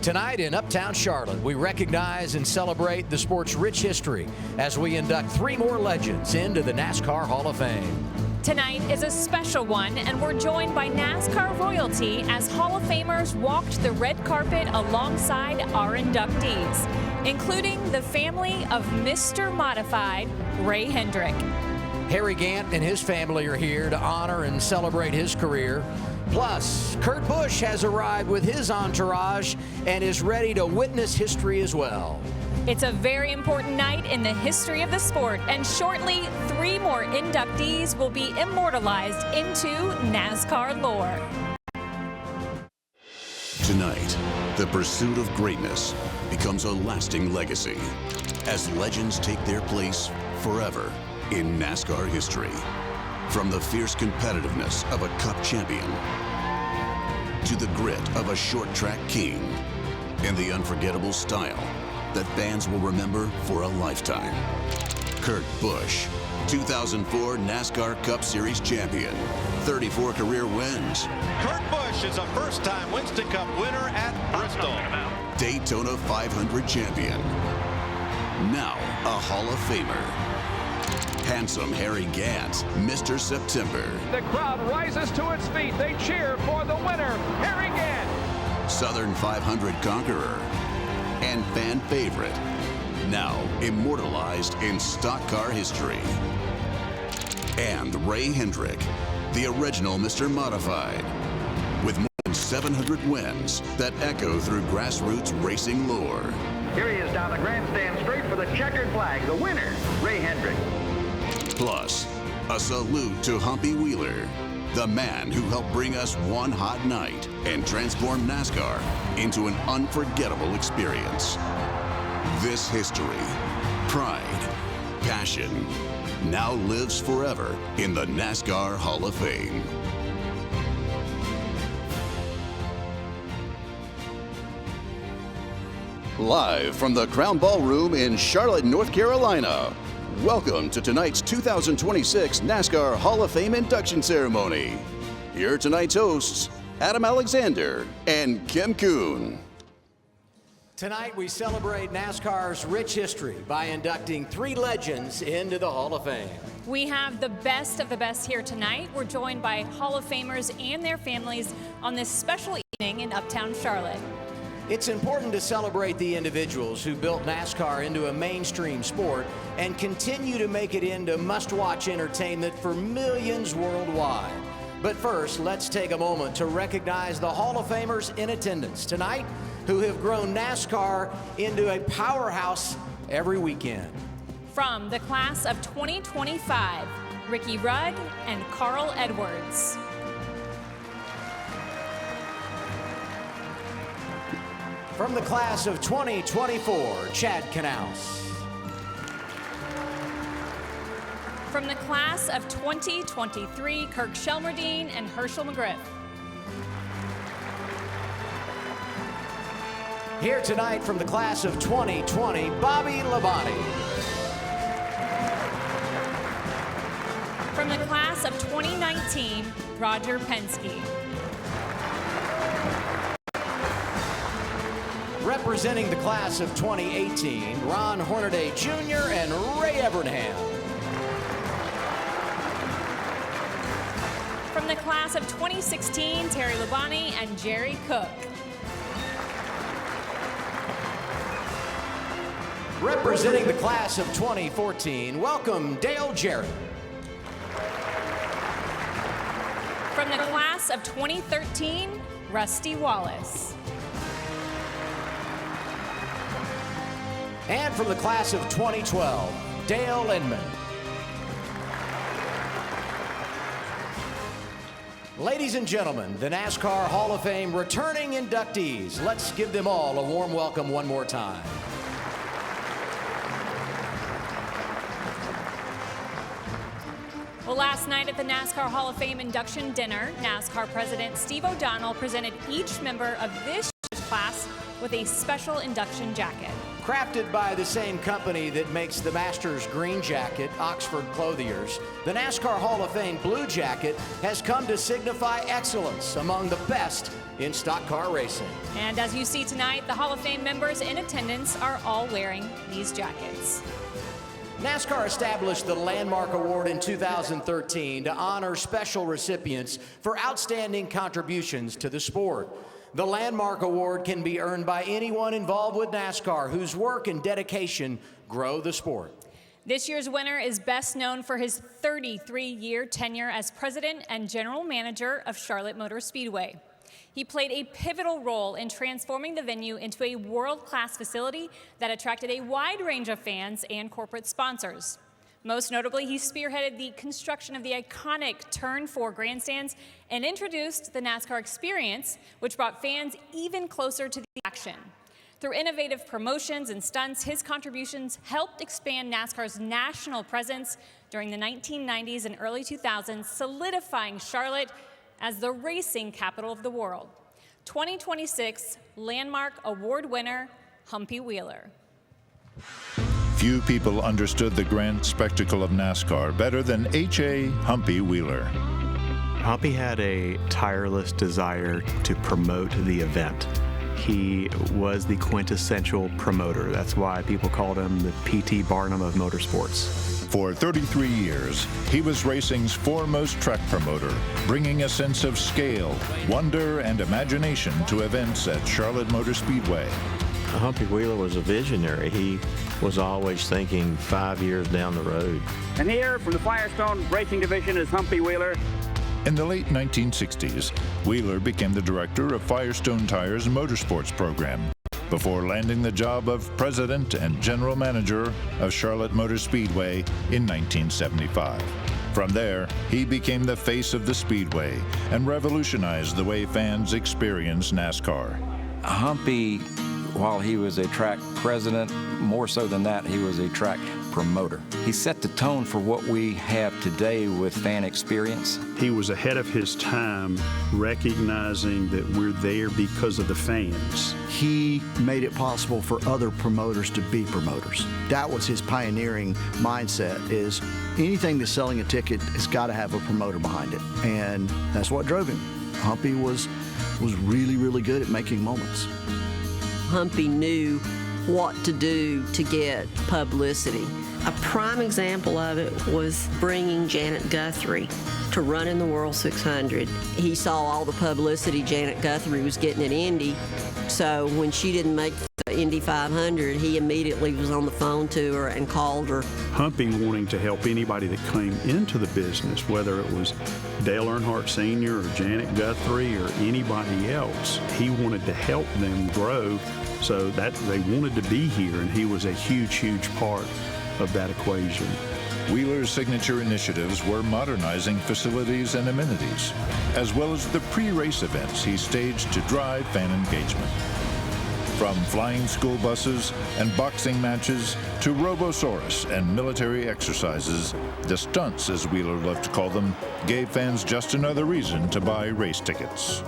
Tonight in Uptown Charlotte, we recognize and celebrate the sport's rich history as we induct 3 more legends into the NASCAR Hall of Fame. Tonight is a special one, and we're joined by NASCAR royalty as Hall of Famers walked the red carpet alongside our inductees, including the family of Mr. Modified, Ray Hendrick. Harry Gant and his family are here to honor and celebrate his career. Plus, Kurt Busch has arrived with his entourage and is ready to witness history as well. It's a very important night in the history of the sport, and shortly, 3 more inductees will be immortalized into NASCAR lore. Tonight, the pursuit of greatness becomes a lasting legacy as legends take their place forever in NASCAR history. From the fierce competitiveness of a Cup champion to the grit of a short track king and the unforgettable style that fans will remember for a lifetime. Kurt Busch, 2004 NASCAR Cup Series champion, 34 career wins. Kurt Busch is a first-time Winston Cup winner at Bristol. Daytona 500 champion. Now a Hall of Famer. Handsome Harry Gant, Mr. September. The crowd rises to its feet. They cheer for the winner, Harry Gant. Southern 500 conqueror and fan favorite, now immortalized in stock car history. And Ray Hendrick, the original Mr. Modified, with more than 700 wins that echo through grassroots racing lore. Here he is down the grandstand straight for the checkered flag, the winner, Ray Hendrick. Plus, a salute to Humpy Wheeler, the man who helped bring us one hot night and transform NASCAR into an unforgettable experience. This history, pride, passion, now lives forever in the NASCAR Hall of Fame. Live from the Crown Ballroom in Charlotte, North Carolina. Welcome to tonight's 2026 NASCAR Hall of Fame induction ceremony. Here are tonight's hosts, Adam Alexander and Kim Kuhn. Tonight we celebrate NASCAR's rich history by inducting 3 legends into the Hall of Fame. We have the best of the best here tonight. We're joined by Hall of Famers and their families on this special evening in Uptown Charlotte. It's important to celebrate the individuals who built NASCAR into a mainstream sport and continue to make it into must-watch entertainment for millions worldwide. But first, let's take a moment to recognize the Hall of Famers in attendance tonight who have grown NASCAR into a powerhouse every weekend. From the class of 2025, Ricky Rudd and Carl Edwards. From the class of 2024, Chad Knaus. From the class of 2023, Kirk Shelmerdine and Herschel McGriff. Here tonight from the class of 2020, Bobby Labonte. From the class of 2019, Roger Penske. Representing the class of 2018, Ron Hornaday Jr. and Ray Evernham. From the class of 2016, Terry Labonte and Jerry Cook. Representing the class of 2014, welcome Dale Jarrett. From the class of 2013, Rusty Wallace. And from the class of 2012, Dale Inman. Ladies and gentlemen, the NASCAR Hall of Fame returning inductees. Let's give them all a warm welcome one more time. Well, last night at the NASCAR Hall of Fame induction dinner, NASCAR President Steve O'Donnell presented each member of this class with a special induction jacket. Crafted by the same company that makes the Masters green jacket, Oxford Clothiers, the NASCAR Hall of Fame blue jacket has come to signify excellence among the best in stock car racing. And as you see tonight, the Hall of Fame members in attendance are all wearing these jackets. NASCAR established the Landmark Award in 2013 to honor special recipients for outstanding contributions to the sport. The Landmark Award can be earned by anyone involved with NASCAR whose work and dedication grow the sport. This year's winner is best known for his 33-year tenure as president and general manager of Charlotte Motor Speedway. He played a pivotal role in transforming the venue into a world-class facility that attracted a wide range of fans and corporate sponsors. Most notably, he spearheaded the construction of the iconic Turn 4 grandstands and introduced the NASCAR Experience, which brought fans even closer to the action. Through innovative promotions and stunts, his contributions helped expand NASCAR's national presence during the 1990s and early 2000s, solidifying Charlotte as the racing capital of the world. 2026 Landmark Award winner, Humpy Wheeler. Few people understood the grand spectacle of NASCAR better than H.A. Humpy Wheeler. Humpy had a tireless desire to promote the event. He was the quintessential promoter. That's why people called him the P.T. Barnum of motorsports. For 33 years, he was racing's foremost track promoter, bringing a sense of scale, wonder, and imagination to events at Charlotte Motor Speedway. Humpy Wheeler was a visionary. He was always thinking 5 years down the road. And here from the Firestone Racing Division is Humpy Wheeler. In the late 1960s, Wheeler became the director of Firestone Tire's motorsports program before landing the job of president and general manager of Charlotte Motor Speedway in 1975. From there, he became the face of the Speedway and revolutionized the way fans experience NASCAR. Humpy, while he was a track president, more so than that, he was a track promoter. He set the tone for what we have today with fan experience. He was ahead of his time, recognizing that we're there because of the fans. He made it possible for other promoters to be promoters. That was his pioneering mindset, is anything that's selling a ticket has got to have a promoter behind it. And that's what drove him. Humpy was really, really good at making moments. Humpy knew what to do to get publicity. A prime example of it was bringing Janet Guthrie to run in the World 600. He saw all the publicity Janet Guthrie was getting at Indy, so when she didn't make the Indy 500, he immediately was on the phone to her and called her. Humpy wanting to help anybody that came into the business, whether it was Dale Earnhardt Sr. or Janet Guthrie or anybody else, he wanted to help them grow so that they wanted to be here, and he was a huge, huge part of that equation. Wheeler's signature initiatives were modernizing facilities and amenities, as well as the pre-race events he staged to drive fan engagement. From flying school buses and boxing matches to Robosaurus and military exercises, the stunts, as Wheeler loved to call them, gave fans just another reason to buy race tickets.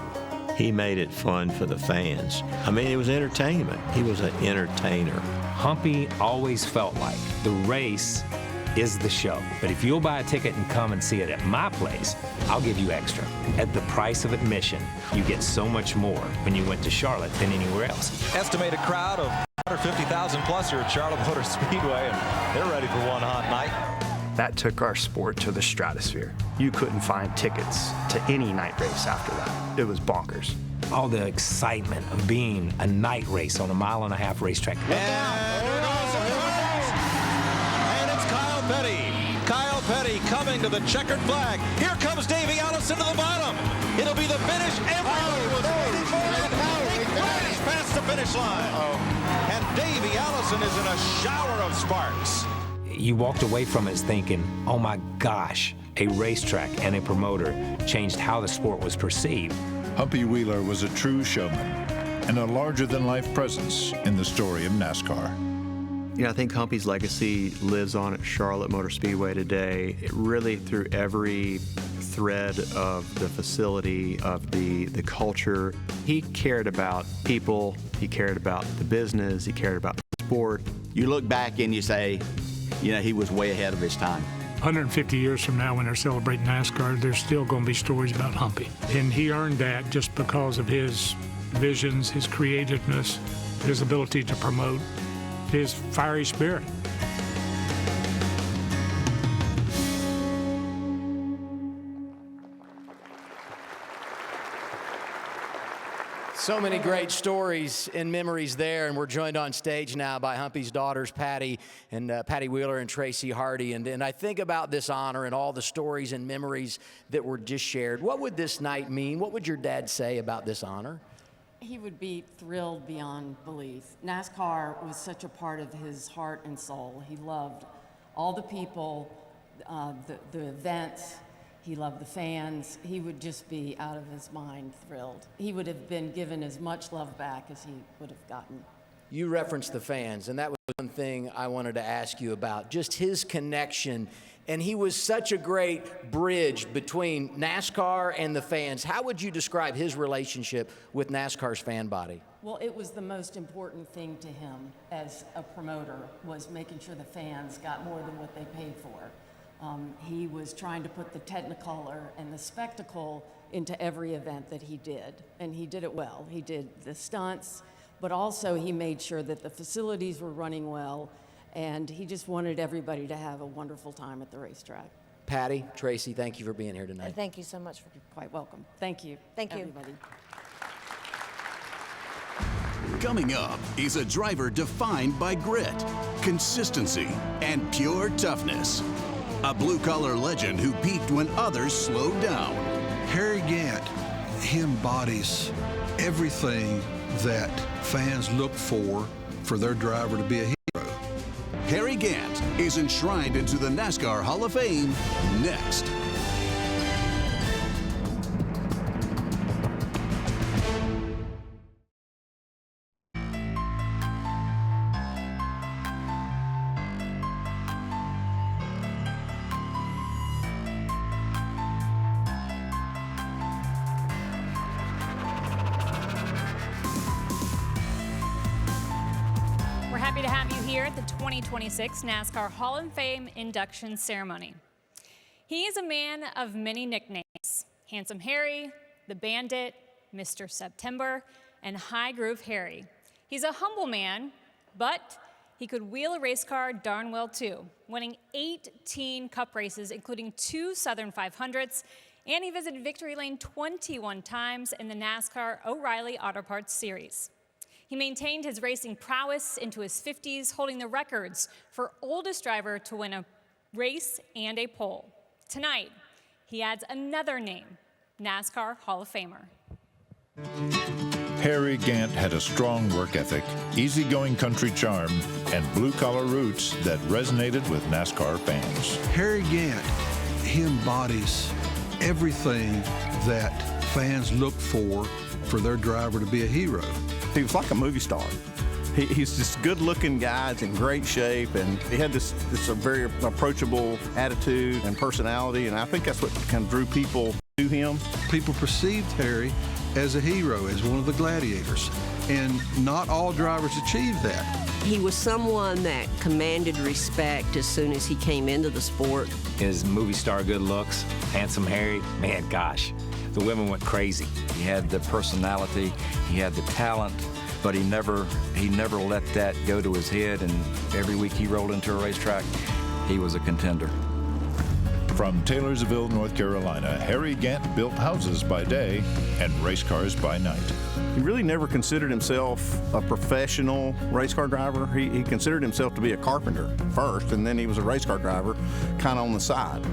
He made it fun for the fans. I mean, it was entertainment. He was an entertainer. Humpy always felt like the race is the show. But if you'll buy a ticket and come and see it at my place, I'll give you extra. At the price of admission, you get so much more when you went to Charlotte than anywhere else. Estimated crowd of 150,000 plus here at Charlotte Motor Speedway, and they're ready for one hot night. That took our sport to the stratosphere. You couldn't find tickets to any night race after that. It was bonkers. All the excitement of being a night race on a 1.5 mile racetrack. And it's Kyle Petty. Kyle Petty coming to the checkered flag. Here comes Davey Allison to the bottom. It'll be the finish everybody was waiting for. He crashed past the finish line. And Davey Allison is in a shower of sparks. You walked away from it thinking, oh my gosh, a racetrack and a promoter changed how the sport was perceived. Humpy Wheeler was a true showman and a larger-than-life presence in the story of NASCAR. You know, I think Humpy's legacy lives on at Charlotte Motor Speedway today, really through every thread of the facility, of the culture. He cared about people, he cared about the business, he cared about sport, you look back and you say, you know, he was way ahead of his time. 150 years from now, when they're celebrating NASCAR, there's still going to be stories about Humpy. And he earned that just because of his visions, his creativeness, his ability to promote, his fiery spirit. So many great stories and memories there, and we're joined on stage now by Humpy's daughters, Patty Wheeler and Tracy Hardy. And I think about this honor and all the stories and memories that were just shared. What would this night mean? What would your dad say about this honor? He would be thrilled beyond belief. NASCAR was such a part of his heart and soul. He loved all the people, the events. He loved the fans. He would just be out of his mind thrilled. He would have been given as much love back as he would have gotten. You referenced the fans, and that was one thing I wanted to ask you about, just his connection. And he was such a great bridge between NASCAR and the fans. How would you describe his relationship with NASCAR's fan body? Well, it was the most important thing to him as a promoter, was making sure the fans got more than what they paid for. He was trying to put the technicolor and the spectacle into every event that he did, and he did it well. He did the stunts, but also he made sure that the facilities were running well, and he just wanted everybody to have a wonderful time at the racetrack. Patty, Tracy, thank you for being here tonight. Thank you so much. You're quite welcome. Thank you. Thank you. Everybody. Coming up is a driver defined by grit, consistency, and pure toughness. A blue-collar legend who peaked when others slowed down. Harry Gant, he embodies everything that fans look for their driver to be a hero. Harry Gant is enshrined into the NASCAR Hall of Fame next. We're happy to have you here at the 2026 NASCAR Hall of Fame induction ceremony. He is a man of many nicknames: Handsome Harry, the Bandit, Mr. September, and High Groove Harry. He's a humble man, but he could wheel a race car darn well too, winning 18 Cup races, including 2 Southern 500s, and he visited Victory Lane 21 times in the NASCAR O'Reilly Auto Parts Series. He maintained his racing prowess into his 50s, holding the records for oldest driver to win a race and a pole. Tonight, he adds another name, NASCAR Hall of Famer. Harry Gant had a strong work ethic, easygoing country charm, and blue-collar roots that resonated with NASCAR fans. Harry Gant, he embodies everything that fans look for their driver to be a hero. He was like a movie star. He's this good-looking guy. He's in great shape, and he had this a very approachable attitude and personality, and I think that's what kind of drew people to him. People perceived Harry as a hero, as one of the gladiators, and not all drivers achieved that. He was someone that commanded respect as soon as he came into the sport. His movie star good looks, Handsome Harry, man, gosh, the women went crazy. He had the personality, he had the talent, but he never let that go to his head, and every week he rolled into a racetrack, he was a contender. From Taylorsville, North Carolina, Harry Gant built houses by day and race cars by night. He really never considered himself a professional race car driver. He considered himself to be a carpenter first, and then he was a race car driver, kind of on the side.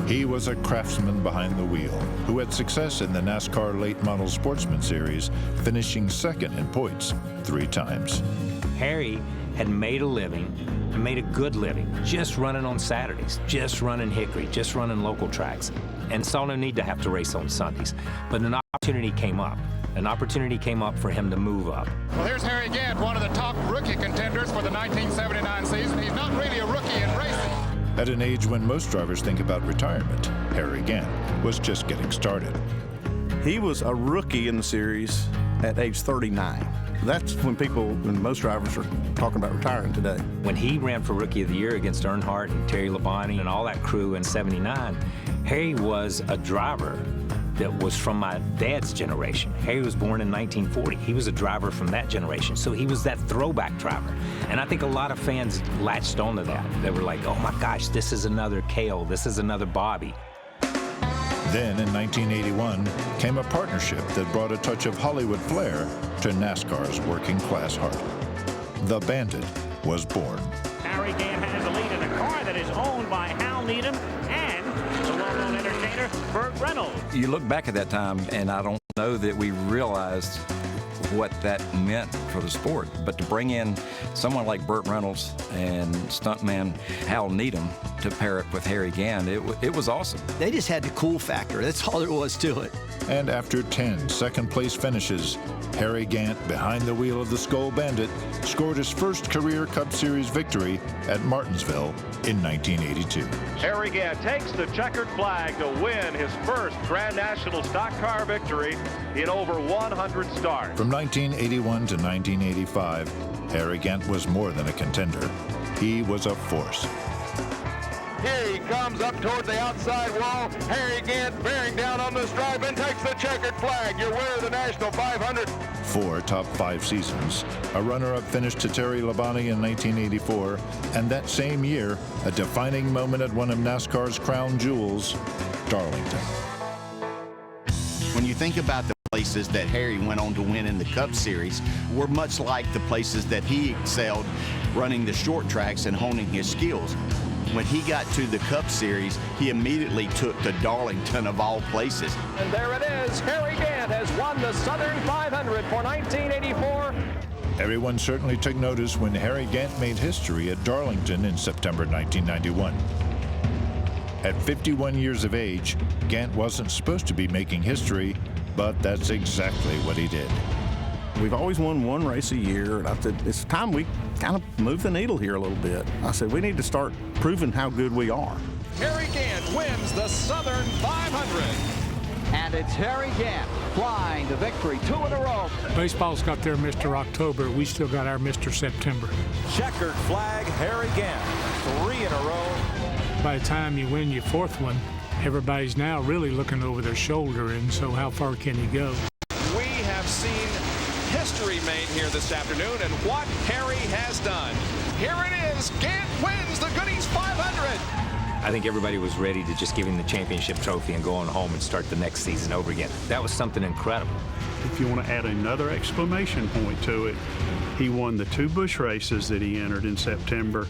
He was a craftsman behind the wheel who had success in the NASCAR Late Model Sportsman Series, finishing second in points 3 times. Harry had made a living, and made a good living, just running on Saturdays, just running Hickory, just running local tracks, and saw no need to have to race on Sundays. But an opportunity came up. An opportunity came up for him to move up. Well, here's Harry Gant, one of the top rookie contenders for the 1979 season. He's not really a rookie in racing. At an age when most drivers think about retirement, Harry Gant was just getting started. He was a rookie in the series at age 39. That's when most drivers are talking about retiring today. When he ran for Rookie of the Year against Earnhardt and Terry Labonte and all that crew in '79, Harry was a driver that was from my dad's generation. Harry was born in 1940. He was a driver from that generation, so he was that throwback driver. And I think a lot of fans latched onto that. They were like, oh my gosh, this is another Cale, this is another Bobby. Then in 1981 came a partnership that brought a touch of Hollywood flair to NASCAR's working class heart. The Bandit was born. Harry Gant has the lead in a car that is owned by Hal Needham and the well-known entertainer Burt Reynolds. You look back at that time, and I don't know that we realized what that meant for the sport. But to bring in someone like Burt Reynolds and stuntman Hal Needham to pair it with Harry Gant, it was awesome. They just had the cool factor. That's all there was to it. And after 10 second-place finishes, Harry Gant, behind the wheel of the Skull Bandit, scored his first career Cup Series victory at Martinsville in 1982. Harry Gant takes the checkered flag to win his first Grand National Stock Car victory in over 100 starts. From 1981 to 1985, Harry Gant was more than a contender. He was a force. Here he comes up toward the outside wall. Harry Gant bearing down on the stripe and takes the checkered flag. Your winner of the National 500. 4 top 5 seasons, a runner-up finish to Terry Labonte in 1984, and that same year, a defining moment at one of NASCAR's crown jewels, Darlington. When you think about the places that Harry went on to win in the Cup Series, were much like the places that he excelled running the short tracks and honing his skills. When he got to the Cup Series, he immediately took to Darlington of all places. And there it is. Harry Gant has won the Southern 500 for 1984. Everyone certainly took notice when Harry Gant made history at Darlington in September 1991. At 51 years of age, Gant wasn't supposed to be making history, but that's exactly what he did. We've always won one race a year, and I said, it's time we kind of move the needle here a little bit. I said, we need to start proving how good we are. Harry Gant wins the Southern 500. And it's Harry Gant flying to victory 2 in a row. Baseball's got their Mr. October. We still got our Mr. September. Checkered flag, Harry Gant, 3 in a row. By the time you win your 4th one, everybody's now really looking over their shoulder, and so how far can you go? We have seen history made here this afternoon, and what Harry has done. Here it is. Gant wins the Goodies 500. I think everybody was ready to just give him the championship trophy and go on home and start the next season over again. That was something incredible. If you want to add another exclamation point to it, he won the 2 Busch races that he entered in September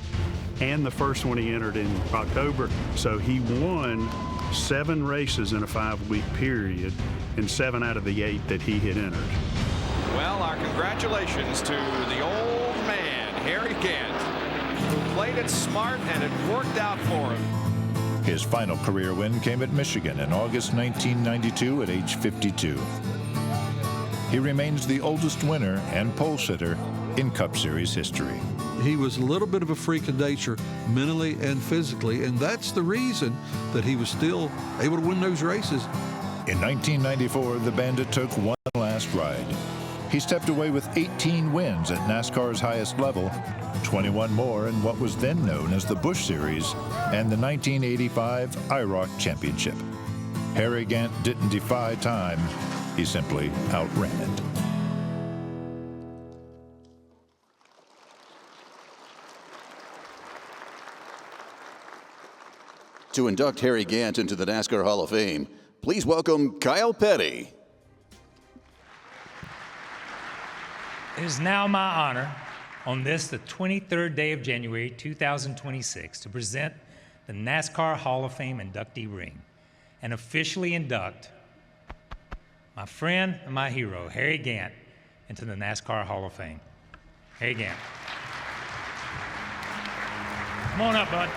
and the first one he entered in October. So he won 7 races in a 5-week period, and 7 out of the 8 that he had entered. Well, our congratulations to the old man, Harry Gant, who played it smart and it worked out for him. His final career win came at Michigan in August 1992 at age 52. He remains the oldest winner and pole sitter in Cup Series history. He was a little bit of a freak of nature, mentally and physically, and that's the reason that he was still able to win those races. In 1994, the Bandit took one last ride. He stepped away with 18 wins at NASCAR's highest level, 21 more in what was then known as the Busch Series and the 1985 IROC Championship. Harry Gant didn't defy time, he simply outran it. To induct Harry Gant into the NASCAR Hall of Fame, please welcome Kyle Petty. It is now my honor, on this, the 23rd day of January 2026, to present the NASCAR Hall of Fame inductee ring and officially induct my friend and my hero, Harry Gant, into the NASCAR Hall of Fame. Harry Gant. Come on up, bud.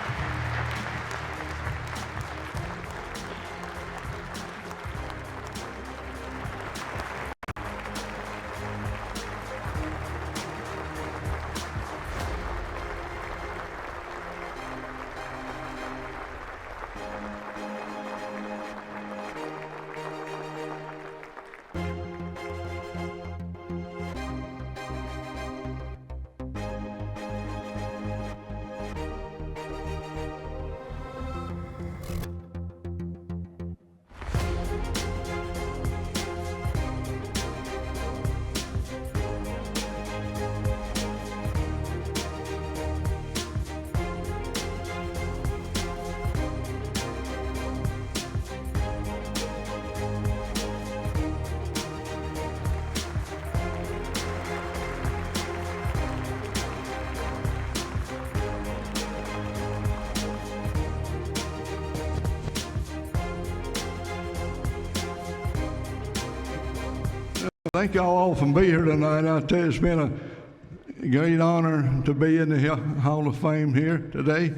thank y'all all for being here tonight. I tell you, it's been a great honor to be in the Hall of Fame here today.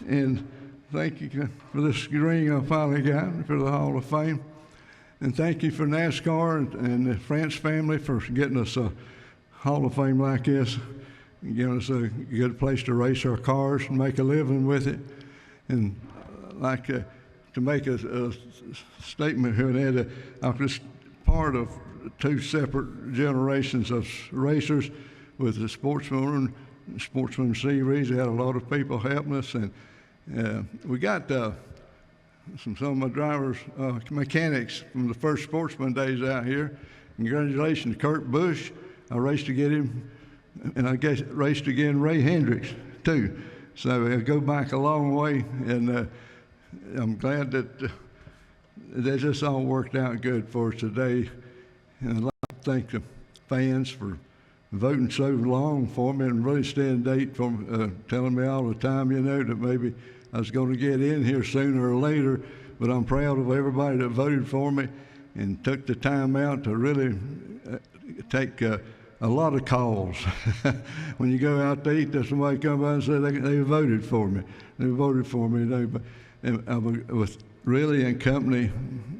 And thank you for this ring I finally got for the Hall of Fame. And thank you for NASCAR and the France family for getting us a Hall of Fame like this, and giving us a good place to race our cars and make a living with it. And like to make a statement here and there, I'm just part of two separate generations of racers with the Sportsman Series. We had a lot of people helping us, and we got some of my drivers, mechanics from the first Sportsman days out here. Congratulations to Kurt Busch. I raced to get him, and I guess raced again Ray Hendrick too. So I go back a long way, and I'm glad that just all worked out good for us today. And I'd like to thank the fans for voting so long for me and really staying date for telling me all the time, you know, that maybe I was going to get in here sooner or later. But I'm proud of everybody that voted for me and took the time out to really take a lot of calls. When you go out to eat, there's somebody come by and say they voted for me. They voted for me. And I was really in company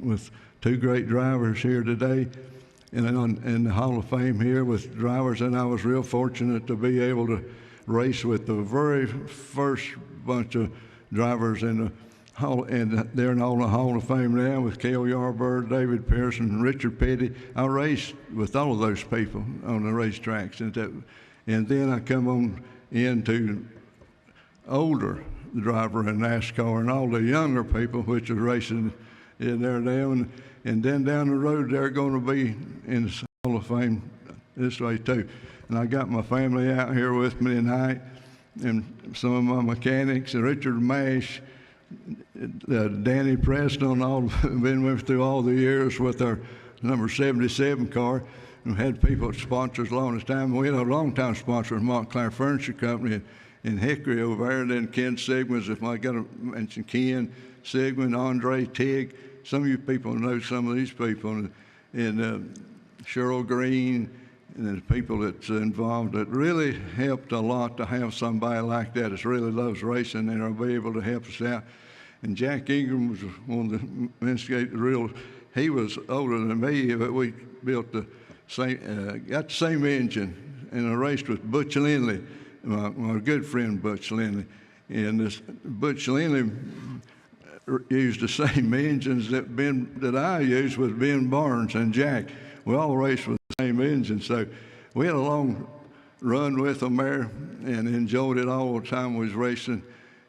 with two great drivers here today, and in the Hall of Fame here with drivers, and I was real fortunate to be able to race with the very first bunch of drivers in the Hall, and they're in all the Hall of Fame now with Cale Yarborough, David Pearson, and Richard Petty. I raced with all of those people on the racetracks, and then I come on into older driver in NASCAR and all the younger people which are racing in there now, and then down the road they're going to be in the Hall of Fame this way too. And I got my family out here with me tonight, and some of my mechanics, Richard Mash, Danny Preston, all been with through all the years with our number 77 car. And we had people sponsors a long time. We had a long-time sponsor with Montclair Furniture Company in Hickory over there. And then Ken Sigmund's, if I got to mention Ken Sigmund, Andre Tigg. Some of you people know some of these people, and Cheryl Green, and the people that's involved. That really helped a lot to have somebody like that that really loves racing and will be able to help us out. And Jack Ingram was one of the instigators. He was older than me, but we built the same, got the same engine, and I raced with Butch Lindley, my good friend Butch Lindley. And this Butch Lindley used the same engines that I used with Ben Barnes and Jack. We all raced with the same engine, so we had a long run with them there and enjoyed it all the time we was racing.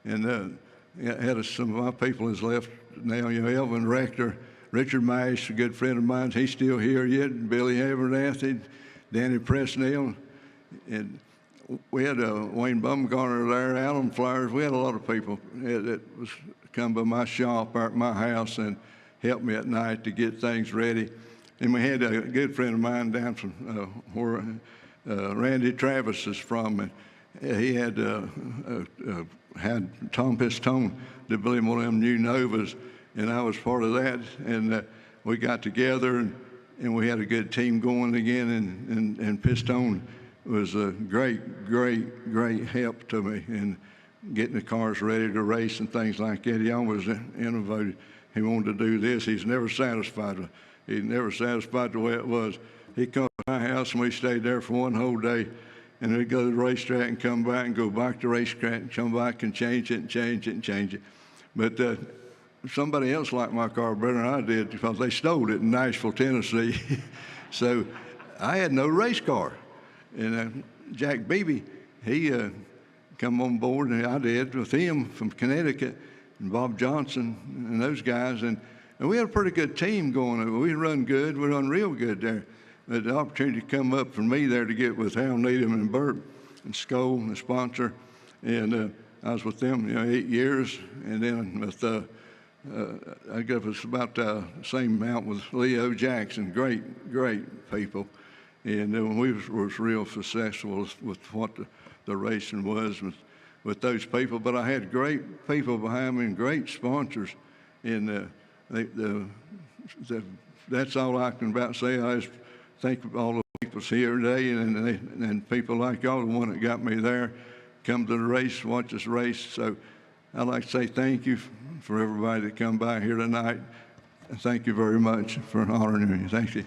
And had some of my people has left now, you know, Elvin Rector, Richard Mash, a good friend of mine, he's still here yet, Billy Abernathy, Danny Presnell, and we had Wayne Bumgarner there, Alan Flowers. We had a lot of people that was come by my shop or at my house and helped me at night to get things ready. And we had a good friend of mine down from where Randy Travis is from, and he had Tom Pistone developing one of them new Novas, and I was part of that. And we got together, and we had a good team going again, and Pistone was a great help to me in getting the cars ready to race and things like that. He always innovated. He wanted to do this. He's never satisfied. He's never satisfied the way it was. He'd come to my house, and we stayed there for one whole day, and we'd go to the racetrack and come back and go back to the racetrack and come back and change it and change it and change it. But somebody else liked my car better than I did because they stole it in Nashville, Tennessee. So I had no race car. And Jack Beebe, he come on board, and I did with him from Connecticut, and Bob Johnson and those guys. And we had a pretty good team going. We run good. We run real good there. But the opportunity come up for me there to get with Hal Needham and Burt and Skoll, the sponsor. And I was with them, 8 years. And then with, I guess it's about the same amount with Leo Jackson. Great people. And we was real successful with what the racing was with those people. But I had great people behind me and great sponsors. And that's all I can about say. I was thank all the people here today and people like y'all, the one that got me there, come to the race, watch us race. So I'd like to say thank you for everybody that come by here tonight. And thank you very much for honoring me. Thank you.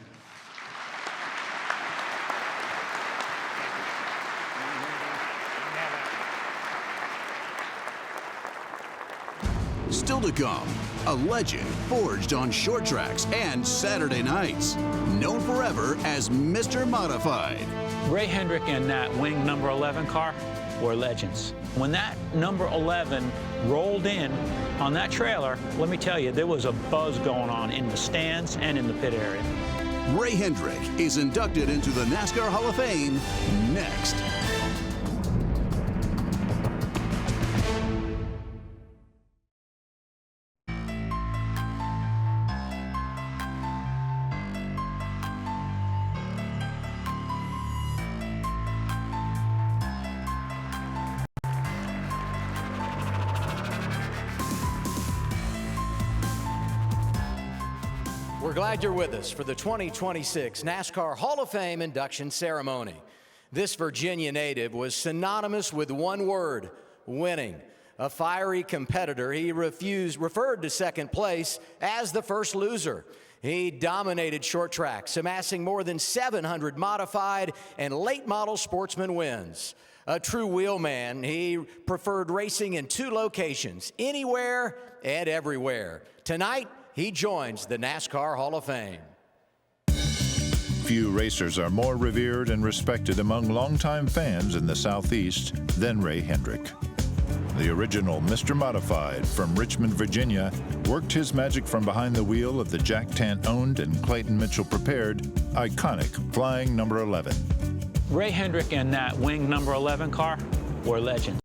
Still to come, a legend forged on short tracks and Saturday nights, known forever as Mr. Modified. Ray Hendrick and that wing number 11 car were legends. When that number 11 rolled in on that trailer, let me tell you, there was a buzz going on in the stands and in the pit area. Ray Hendrick is inducted into the NASCAR Hall of Fame next. We're glad you're with us for the 2026 NASCAR Hall of Fame induction ceremony. This Virginia native was synonymous with one word: winning. A fiery competitor, he referred to second place as the first loser. He dominated short tracks, amassing more than 700 modified and late model sportsman wins. A true wheelman, he preferred racing in two locations, anywhere and everywhere. Tonight, he joins the NASCAR Hall of Fame. Few racers are more revered and respected among longtime fans in the Southeast than Ray Hendrick. The original Mr. Modified from Richmond, Virginia, worked his magic from behind the wheel of the Jack Tant-owned and Clayton Mitchell-prepared iconic Flying number 11. Ray Hendrick and that wing number 11 car were legends.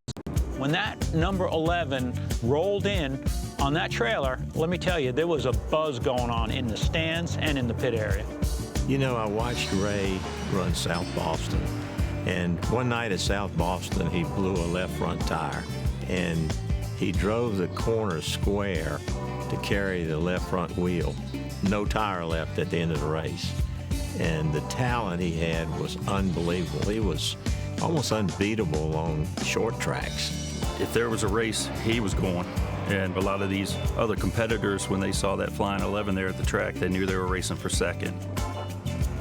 When that number 11 rolled in on that trailer, let me tell you, there was a buzz going on in the stands and in the pit area. You know, I watched Ray run South Boston, and one night at South Boston, he blew a left front tire, and he drove the corner square to carry the left front wheel. No tire left at the end of the race. And the talent he had was unbelievable. He was almost unbeatable on short tracks. If there was a race, he was going. And a lot of these other competitors, when they saw that Flying 11 there at the track, they knew they were racing for second.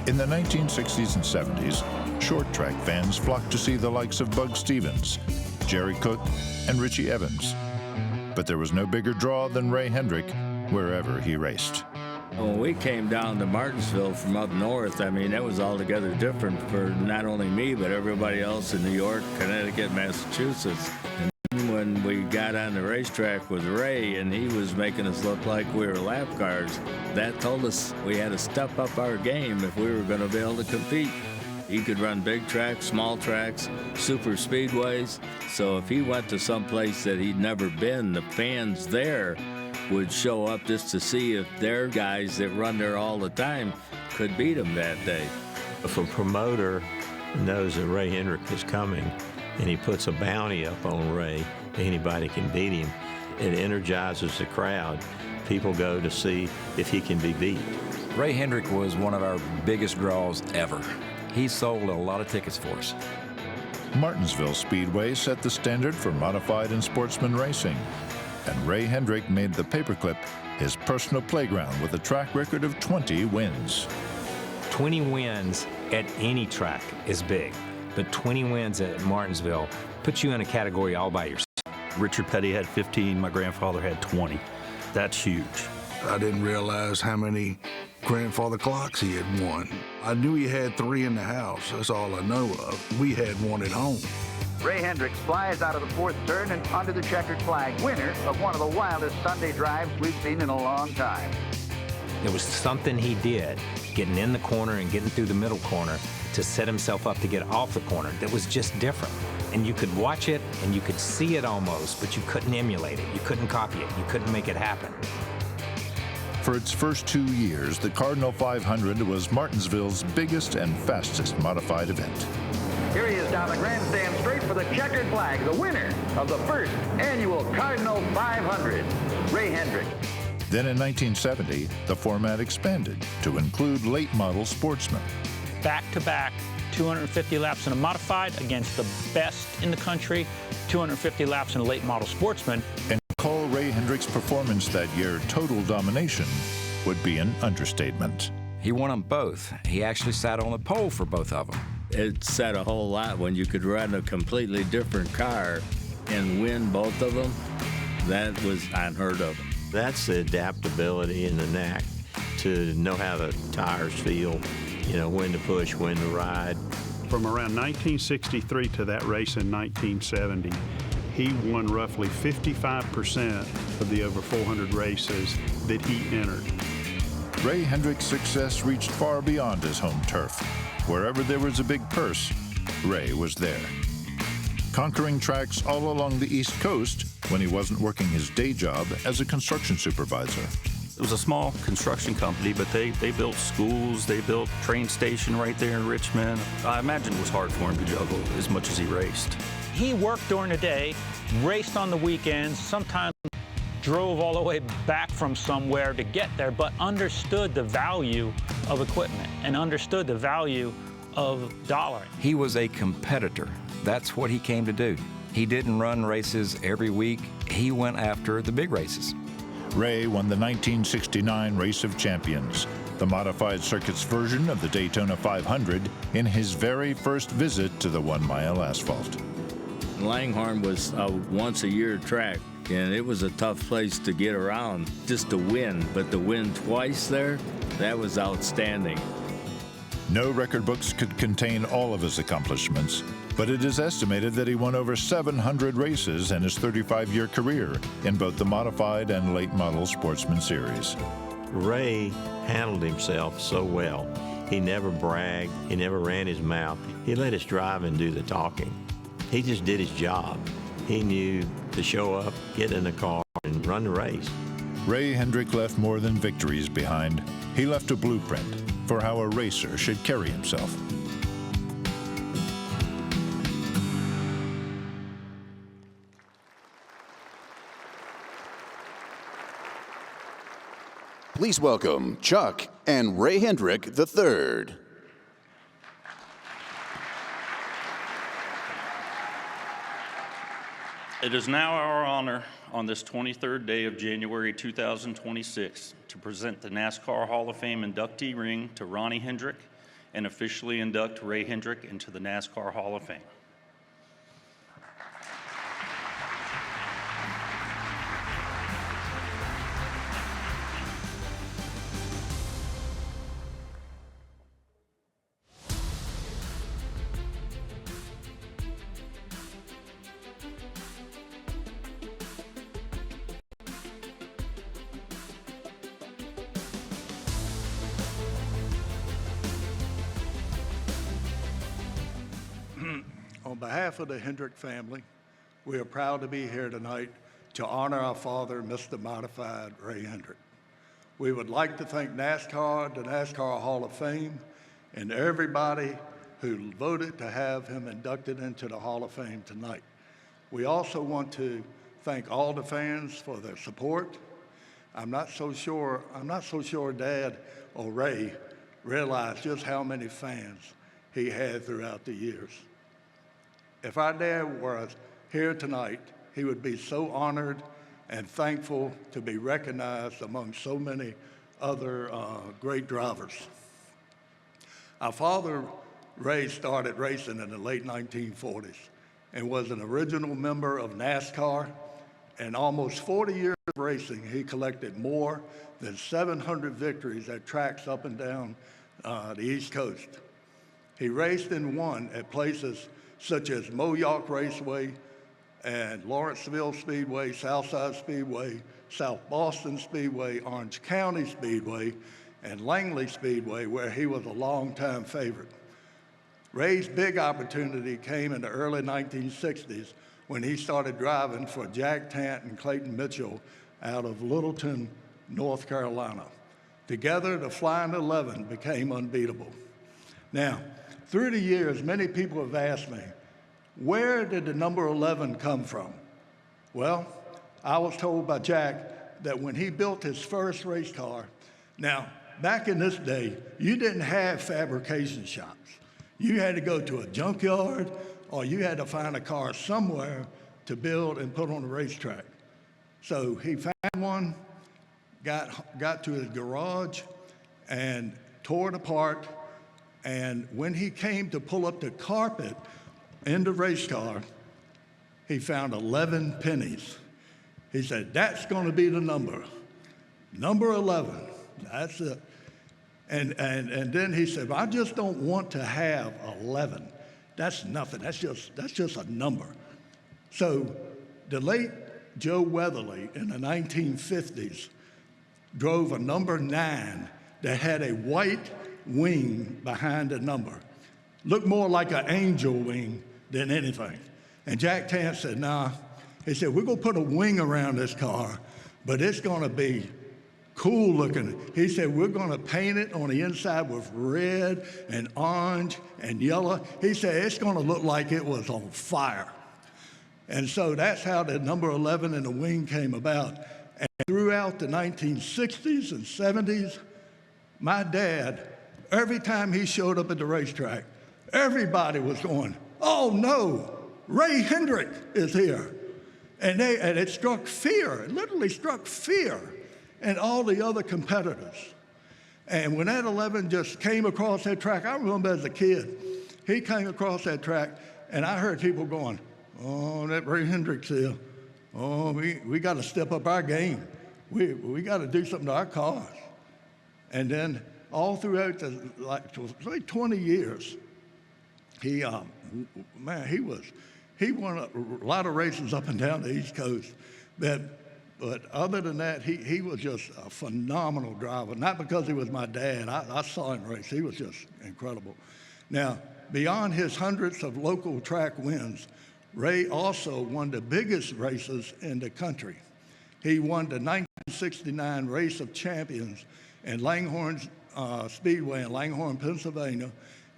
In the 1960s and 70s, short track fans flocked to see the likes of Bug Stevens, Jerry Cook, and Richie Evans. But there was no bigger draw than Ray Hendrick wherever he raced. When we came down to Martinsville from up north, I mean, that was altogether different for not only me, but everybody else in New York, Connecticut, Massachusetts. And when we got on the racetrack with Ray and he was making us look like we were lap cars, that told us we had to step up our game if we were going to be able to compete. He could run big tracks, small tracks, super speedways. So if he went to some place that he'd never been, the fans there would show up just to see if their guys that run there all the time could beat him that day. If a promoter knows that Ray Hendrick is coming and he puts a bounty up on Ray, anybody can beat him, it energizes the crowd. People go to see if he can be beat. Ray Hendrick was one of our biggest draws ever. He sold a lot of tickets for us. Martinsville Speedway set the standard for modified and sportsman racing, and Ray Hendrick made the paperclip his personal playground with a track record of 20 wins. 20 wins at any track is big, but 20 wins at Martinsville puts you in a category all by yourself. Richard Petty had 15, my grandfather had 20. That's huge. I didn't realize how many grandfather clocks he had won. I knew he had 3 in the house, that's all I know of. We had one at home. Ray Hendrick flies out of the fourth turn and under the checkered flag, winner of one of the wildest Sunday drives we've seen in a long time. There was something he did, getting in the corner and getting through the middle corner to set himself up to get off the corner, that was just different. And you could watch it and you could see it almost, but you couldn't emulate it. You couldn't copy it. You couldn't make it happen. For its first 2 years, the Cardinal 500 was Martinsville's biggest and fastest modified event. Here he is down the grandstand straight for the checkered flag, the winner of the first annual Cardinal 500, Ray Hendrick. Then in 1970, the format expanded to include late model sportsmen. back-to-back 250 laps in a modified against the best in the country, 250 laps in a late model sportsman. And call Ray Hendrick's performance that year total domination would be an understatement. He won them both. He actually sat on the pole for both of them. It said a whole lot when you could run a completely different car and win both of them. That was unheard of. That's the adaptability and the knack to know how the tires feel, you know, when to push, when to ride. From around 1963 to that race in 1970, he won roughly 55% of the over 400 races that he entered. Ray Hendrick's success reached far beyond his home turf. Wherever there was a big purse, Ray was there. Conquering tracks all along the East Coast when he wasn't working his day job as a construction supervisor. It was a small construction company, but they built schools, they built a train station right there in Richmond. I imagine it was hard for him to juggle as much as he raced. He worked during the day, raced on the weekends, sometimes drove all the way back from somewhere to get there, but understood the value of equipment and understood the value of dollaring. He was a competitor. That's what he came to do. He didn't run races every week. He went after the big races. Ray won the 1969 Race of Champions, the modified circuit's version of the Daytona 500, in his very first visit to the 1-mile asphalt. Langhorne was a once-a-year track, and it was a tough place to get around just to win, but to win twice there, that was outstanding. No record books could contain all of his accomplishments, but it is estimated that he won over 700 races in his 35-year career in both the modified and late model sportsman series. Ray handled himself so well. He never bragged, he never ran his mouth. He let us drive and do the talking. He just did his job. He knew to show up, get in the car, and run the race. Ray Hendrick left more than victories behind. He left a blueprint for how a racer should carry himself. Please welcome Chuck and Ray Hendrick III. It is now our honor on this 23rd day of January 2026 to present the NASCAR Hall of Fame inductee ring to Ronnie Hendrick and officially induct Ray Hendrick into the NASCAR Hall of Fame. On behalf of the Hendrick family, we are proud to be here tonight to honor our father, Mr. Modified Ray Hendrick. We would like to thank NASCAR, the NASCAR Hall of Fame, and everybody who voted to have him inducted into the Hall of Fame tonight. We also want to thank all the fans for their support. I'm not so sure Dad or Ray realized just how many fans he had throughout the years. If our dad were here tonight, he would be so honored and thankful to be recognized among so many other great drivers. Our father, Ray, started racing in the late 1940s and was an original member of NASCAR. In almost 40 years of racing, he collected more than 700 victories at tracks up and down the East Coast. He raced and won at places such as Moyock Raceway and Lawrenceville Speedway, Southside Speedway, South Boston Speedway, Orange County Speedway, and Langley Speedway, where he was a longtime favorite. Ray's big opportunity came in the early 1960s when he started driving for Jack Tant and Clayton Mitchell out of Littleton, North Carolina. Together, the Flying 11 became unbeatable. Now, through the years, many people have asked me, where did the number 11 come from? Well, I was told by Jack that when he built his first race car, now, back in this day, you didn't have fabrication shops. You had to go to a junkyard, or you had to find a car somewhere to build and put on the racetrack. So he found one, got to his garage, and tore it apart. And when he came to pull up the carpet in the race car, he found 11 pennies. He said, that's going to be the number. Number 11, that's it. And then he said, I just don't want to have 11. That's nothing, that's just a number. So the late Joe Weatherly in the 1950s drove a number 9 that had a white wing behind the number. Looked more like an angel wing than anything. And Jack Tant said, nah. He said, we're going to put a wing around this car, but it's going to be cool looking. He said, we're going to paint it on the inside with red and orange and yellow. He said, it's going to look like it was on fire. And so that's how the number 11 in the wing came about. And throughout the 1960s and 70s, my dad, every time he showed up at the racetrack, everybody was going, oh no, Ray Hendrick is here. And it struck fear, it literally struck fear in all the other competitors. And when that 11 just came across that track, I remember as a kid, he came across that track and I heard people going, oh, that Ray Hendrick's here. Oh, we got to step up our game. We got to do something to our cars. And then all throughout the, like 20 years, he won a lot of races up and down the East Coast. But other than that, he was just a phenomenal driver. Not because he was my dad. I saw him race. He was just incredible. Now, beyond his hundreds of local track wins, Ray also won the biggest races in the country. He won the 1969 Race of Champions in Langhorne Speedway in Langhorne, Pennsylvania.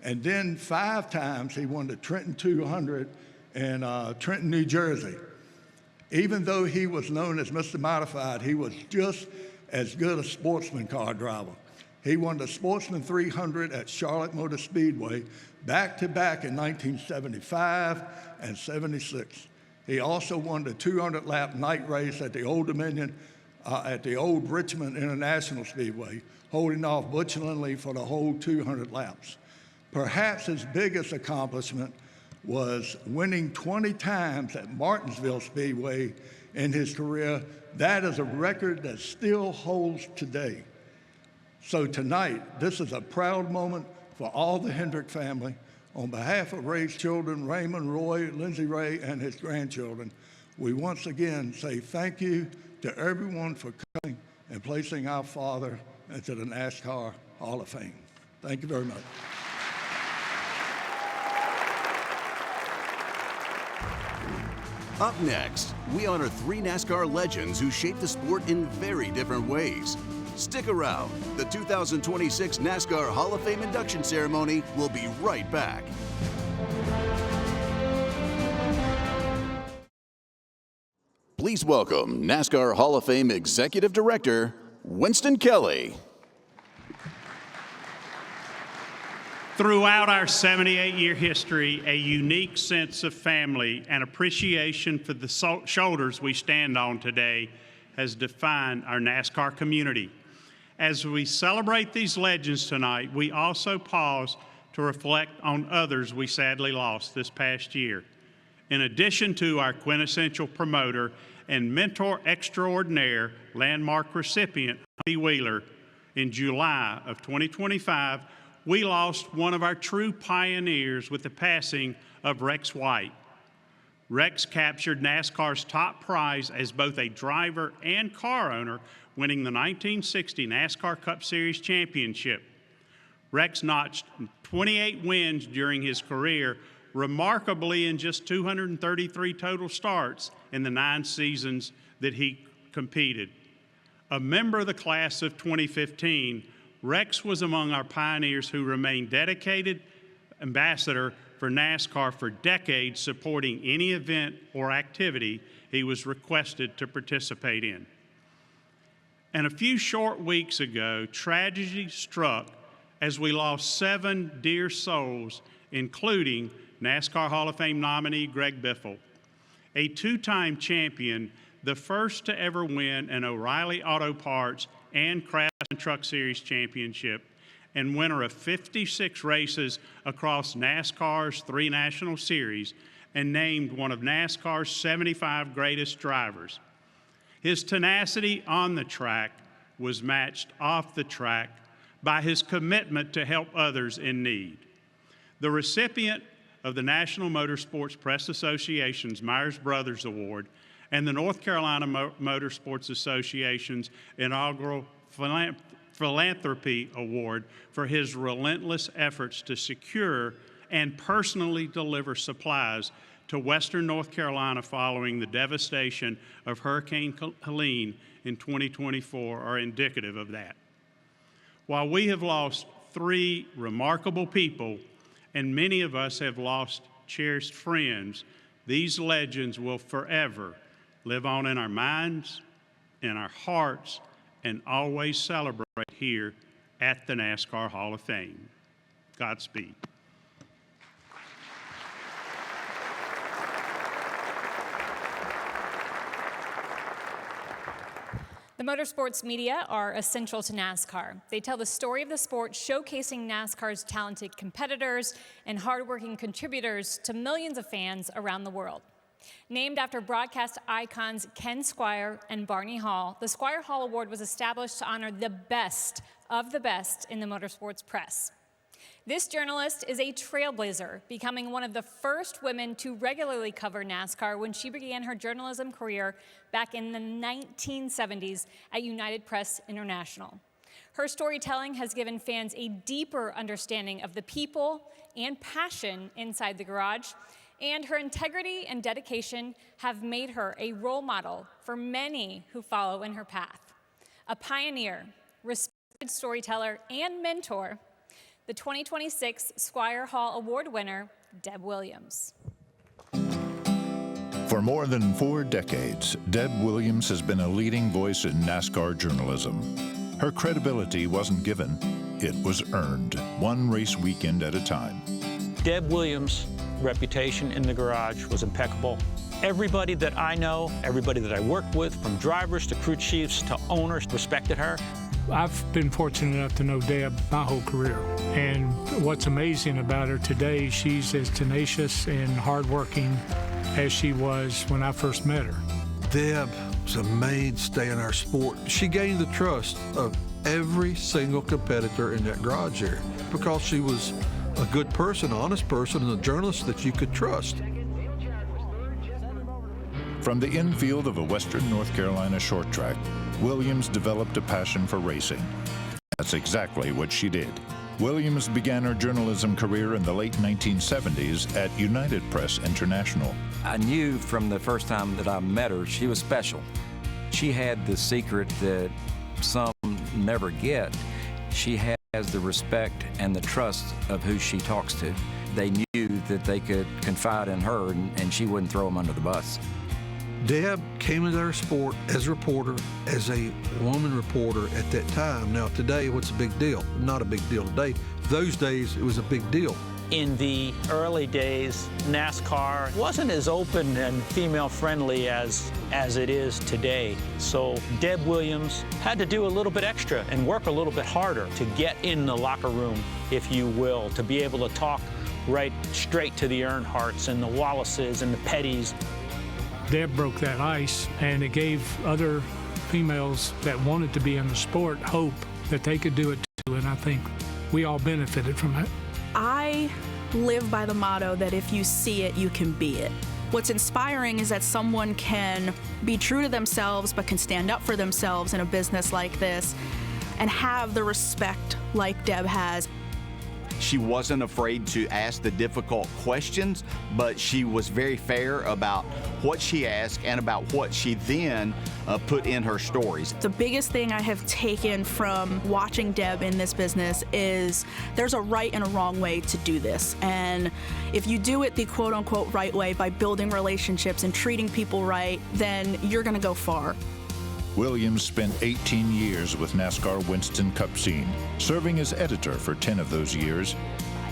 And then 5 times he won the Trenton 200 in Trenton, New Jersey. Even though he was known as Mr. Modified, he was just as good a sportsman car driver. He won the Sportsman 300 at Charlotte Motor Speedway back-to-back in 1975 and 76. He also won the 200-lap night race at the Old Dominion, at the old Richmond International Speedway, holding off Butch Lindley for the whole 200 laps. Perhaps his biggest accomplishment was winning 20 times at Martinsville Speedway in his career. That is a record that still holds today. So tonight, this is a proud moment for all the Hendrick family. On behalf of Ray's children, Raymond, Roy, Lindsay Ray, and his grandchildren, we once again say thank you to everyone for coming and placing our father into the NASCAR Hall of Fame. Thank you very much. Up next, we honor 3 NASCAR legends who shaped the sport in very different ways. Stick around. The 2026 NASCAR Hall of Fame induction ceremony will be right back. Please welcome NASCAR Hall of Fame Executive Director, Winston Kelley. Throughout our 78-year history, a unique sense of family and appreciation for the shoulders we stand on today has defined our NASCAR community. As we celebrate these legends tonight, we also pause to reflect on others we sadly lost this past year. In addition to our quintessential promoter and mentor extraordinaire landmark recipient, Humpy Wheeler, in July of 2025, we lost one of our true pioneers with the passing of Rex White. Rex captured NASCAR's top prize as both a driver and car owner, winning the 1960 NASCAR Cup Series championship. Rex notched 28 wins during his career, remarkably in just 233 total starts in the 9 seasons that he competed. A member of the class of 2015, Rex was among our pioneers who remained dedicated ambassador for NASCAR for decades, supporting any event or activity he was requested to participate in. And a few short weeks ago, tragedy struck as we lost 7 dear souls, including NASCAR Hall of Fame nominee Greg Biffle, a 2-time champion, the first to ever win an O'Reilly Auto Parts and Craftsman Truck Series championship, and winner of 56 races across NASCAR's 3 national series, and named one of NASCAR's 75 greatest drivers. His tenacity on the track was matched off the track by his commitment to help others in need. The recipient of the National Motorsports Press Association's Myers Brothers Award and the North Carolina Motorsports Association's inaugural Philanthropy Award for his relentless efforts to secure and personally deliver supplies to Western North Carolina following the devastation of Hurricane Helene in 2024 are indicative of that. While we have lost 3 remarkable people, and many of us have lost cherished friends, these legends will forever live on in our minds, in our hearts, and always celebrate here at the NASCAR Hall of Fame. Godspeed. The motorsports media are essential to NASCAR. They tell the story of the sport, showcasing NASCAR's talented competitors and hardworking contributors to millions of fans around the world. Named after broadcast icons Ken Squier and Barney Hall, the Squier-Hall Award was established to honor the best of the best in the motorsports press. This journalist is a trailblazer, becoming one of the first women to regularly cover NASCAR when she began her journalism career back in the 1970s at United Press International. Her storytelling has given fans a deeper understanding of the people and passion inside the garage, and her integrity and dedication have made her a role model for many who follow in her path. A pioneer, respected storyteller, and mentor, the 2026 Squier-Hall Award winner, Deb Williams. For more than 4 decades, Deb Williams has been a leading voice in NASCAR journalism. Her credibility wasn't given, it was earned, one race weekend at a time. Deb Williams' reputation in the garage was impeccable. Everybody that I know, everybody that I worked with, from drivers to crew chiefs to owners, respected her. I've been fortunate enough to know Deb my whole career. And what's amazing about her today, she's as tenacious and hardworking as she was when I first met her. Deb was a mainstay in our sport. She gained the trust of every single competitor in that garage area because she was a good person, honest person, and a journalist that you could trust. From the infield of a Western North Carolina short track, Williams developed a passion for racing. That's exactly what she did. Williams began her journalism career in the late 1970s at United Press International. I knew from the first time that I met her, she was special. She had the secret that some never get. She has the respect and the trust of who she talks to. They knew that they could confide in her and she wouldn't throw them under the bus. Deb came into our sport as a reporter, as a woman reporter at that time. Now today, what's a big deal? Not a big deal today. Those days, it was a big deal. In the early days, NASCAR wasn't as open and female-friendly as it is today. So Deb Williams had to do a little bit extra and work a little bit harder to get in the locker room, if you will, to be able to talk right straight to the Earnhardts and the Wallaces and the Pettys. Deb broke that ice, and it gave other females that wanted to be in the sport hope that they could do it too, and I think we all benefited from it. I live by the motto that if you see it, you can be it. What's inspiring is that someone can be true to themselves but can stand up for themselves in a business like this and have the respect like Deb has. She wasn't afraid to ask the difficult questions, but she was very fair about what she asked and about what she then put in her stories. The biggest thing I have taken from watching Deb in this business is there's a right and a wrong way to do this. And if you do it the quote-unquote right way by building relationships and treating people right, then you're going to go far. Williams spent 18 years with NASCAR Winston Cup scene, serving as editor for 10 of those years.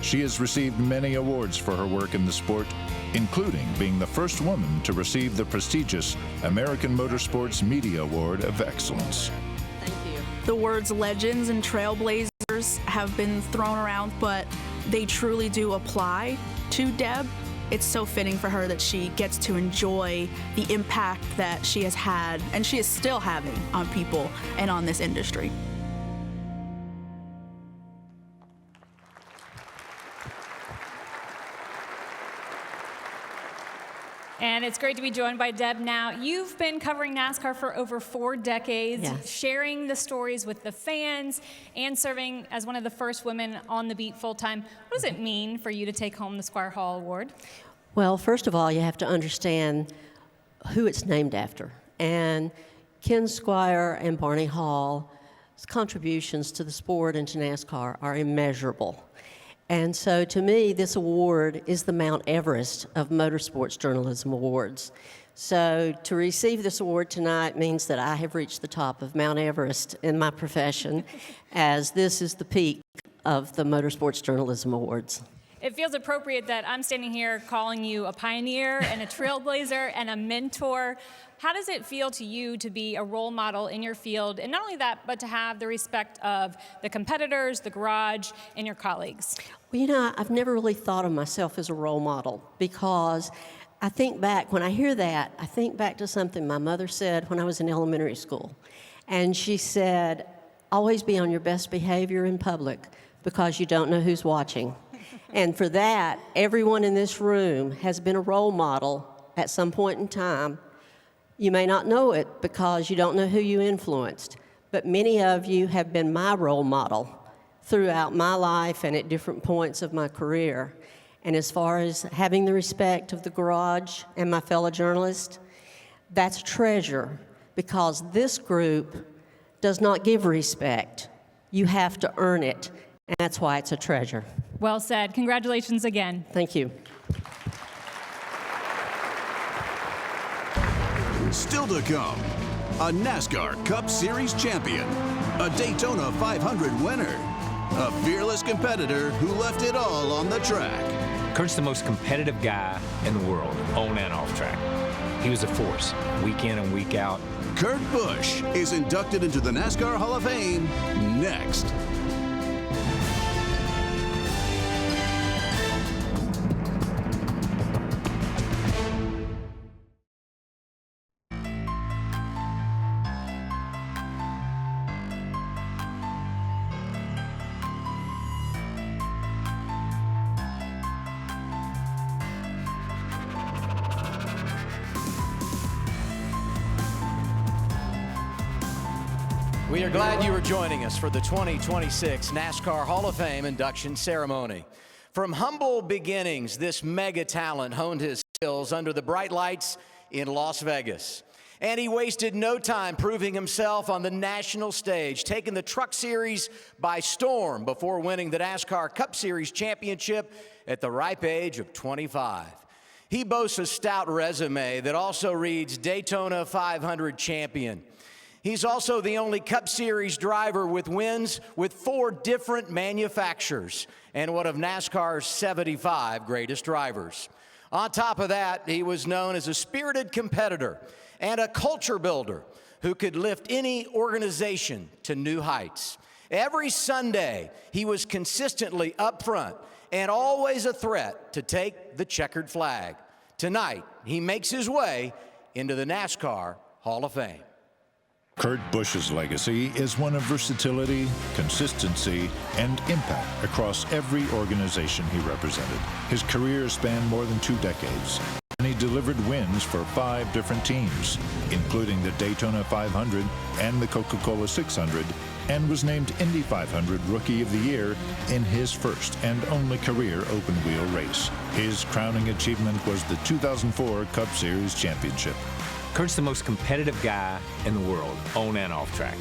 She has received many awards for her work in the sport, including being the first woman to receive the prestigious American Motorsports Media Award of Excellence. The words legends and trailblazers have been thrown around, but they truly do apply to Deb. It's so fitting for her that she gets to enjoy the impact that she has had and she is still having on people and on this industry. And it's great to be joined by Deb now. You've been covering NASCAR for over 4 decades, Yes. sharing the stories with the fans and serving as one of the first women on the beat full-time. What does it mean for you to take home the Squier-Hall Award? Well, first of all, you have to understand who it's named after. And Ken Squier and Barney Hall's contributions to the sport and to NASCAR are immeasurable. And so to me, this award is the Mount Everest of motorsports journalism awards. So to receive this award tonight means that I have reached the top of Mount Everest in my profession, as this is the peak of the motorsports journalism awards. It feels appropriate that I'm standing here calling you a pioneer and a trailblazer and a mentor. How does it feel to you to be a role model in your field? And not only that, but to have the respect of the competitors, the garage, and your colleagues? Well, you know, I've never really thought of myself as a role model, because I think back, when I hear that, I think back to something my mother said when I was in elementary school. And she said, always be on your best behavior in public, because you don't know who's watching. And for that, everyone in this room has been a role model at some point in time. You may not know it because you don't know who you influenced, but many of you have been my role model throughout my life and at different points of my career. And as far as having the respect of the garage and my fellow journalists, that's a treasure, because this group does not give respect. You have to earn it, and that's why it's a treasure. Well said. Congratulations again. Thank you. Still to come, a NASCAR Cup Series champion, a Daytona 500 winner, a fearless competitor who left it all on the track. Kurt's the most competitive guy in the world, on and off track. He was a force, week in and week out. Kurt Busch is inducted into the NASCAR Hall of Fame next. We are glad you are joining us for the 2026 NASCAR Hall of Fame induction ceremony. From humble beginnings, this mega talent honed his skills under the bright lights in Las Vegas. And he wasted no time proving himself on the national stage, taking the Truck Series by storm before winning the NASCAR Cup Series championship at the ripe age of 25. He boasts a stout resume that also reads Daytona 500 champion. He's also the only Cup Series driver with wins with 4 different manufacturers and one of NASCAR's 75 greatest drivers. On top of that, he was known as a spirited competitor and a culture builder who could lift any organization to new heights. Every Sunday, he was consistently up front and always a threat to take the checkered flag. Tonight, he makes his way into the NASCAR Hall of Fame. Kurt Busch's legacy is one of versatility, consistency, and impact across every organization he represented. His career spanned more than 2 decades, and he delivered wins for 5 different teams, including the Daytona 500 and the Coca-Cola 600, and was named Indy 500 Rookie of the Year in his first and only career open-wheel race. His crowning achievement was the 2004 Cup Series championship. Kurt's the most competitive guy in the world, on and off track.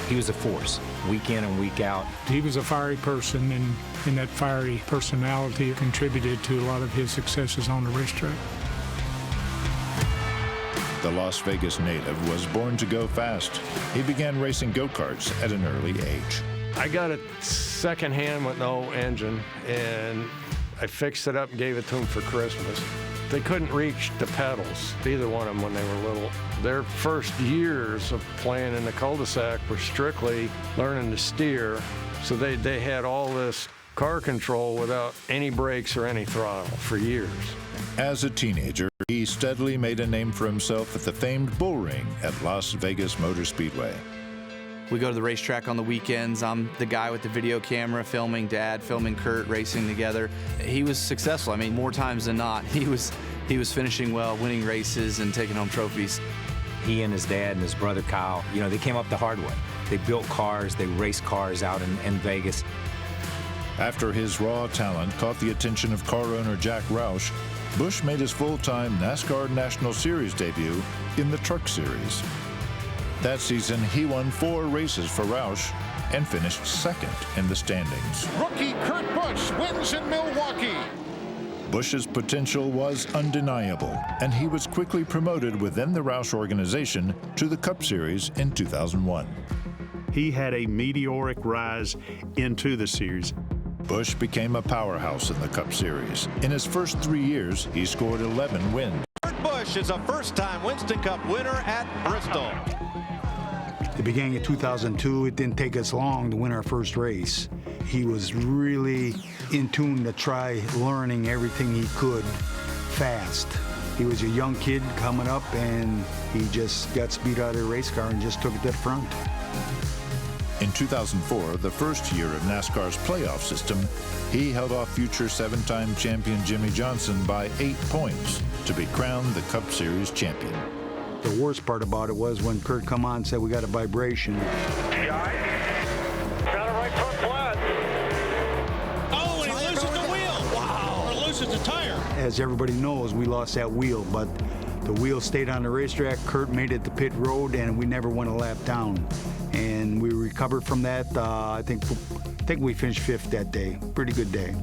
He was a force, week in and week out. He was a fiery person, and that fiery personality contributed to a lot of his successes on the racetrack. the Las Vegas native was born to go fast. He began racing go-karts at an early age. I got it secondhand with no engine, and I fixed it up and gave it to them for Christmas. They couldn't reach the pedals, either one of them, when they were little. Their first years of playing in the cul-de-sac were strictly learning to steer, so they had all this car control without any brakes or any throttle for years. As a teenager, he steadily made a name for himself at the famed Bull Ring at Las Vegas Motor Speedway. We go to the racetrack on the weekends. I'm the guy with the video camera filming Dad, filming Kurt, racing together. He was successful. I mean, more times than not, he was finishing well, winning races and taking home trophies. He and his dad and his brother Kyle, you know, they came up the hard way. They built cars, they raced cars out in Vegas. After his raw talent caught the attention of car owner Jack Roush, Busch made his full-time NASCAR National Series debut in the Truck Series. That season, he won 4 races for Roush and finished second in the standings. Rookie Kurt Busch wins in Milwaukee. Busch's potential was undeniable, and he was quickly promoted within the Roush organization to the Cup Series in 2001. He had a meteoric rise into the series. Busch became a powerhouse in the Cup Series. In his first 3 years, he scored 11 wins. Kurt Busch is a first-time Winston Cup winner at Bristol. The beginning of 2002, it didn't take us long to win our first race. He was really in tune to try learning everything he could fast. He was a young kid coming up, and he just got speed out of the race car and just took it to the front. In 2004, the first year of NASCAR's playoff system, he held off future 7-time champion Jimmy Johnson by 8 points to be crowned the Cup Series champion. The worst part about it was when Kurt come on and said we got a vibration. Got a right front flat. Oh, and he loses the wheel. Wow. Or loses the tire. As everybody knows, we lost that wheel, but the wheel stayed on the racetrack. Kurt made it to pit road, and we never went a lap down. And we recovered from that. I think we finished 5th that day. Pretty good day.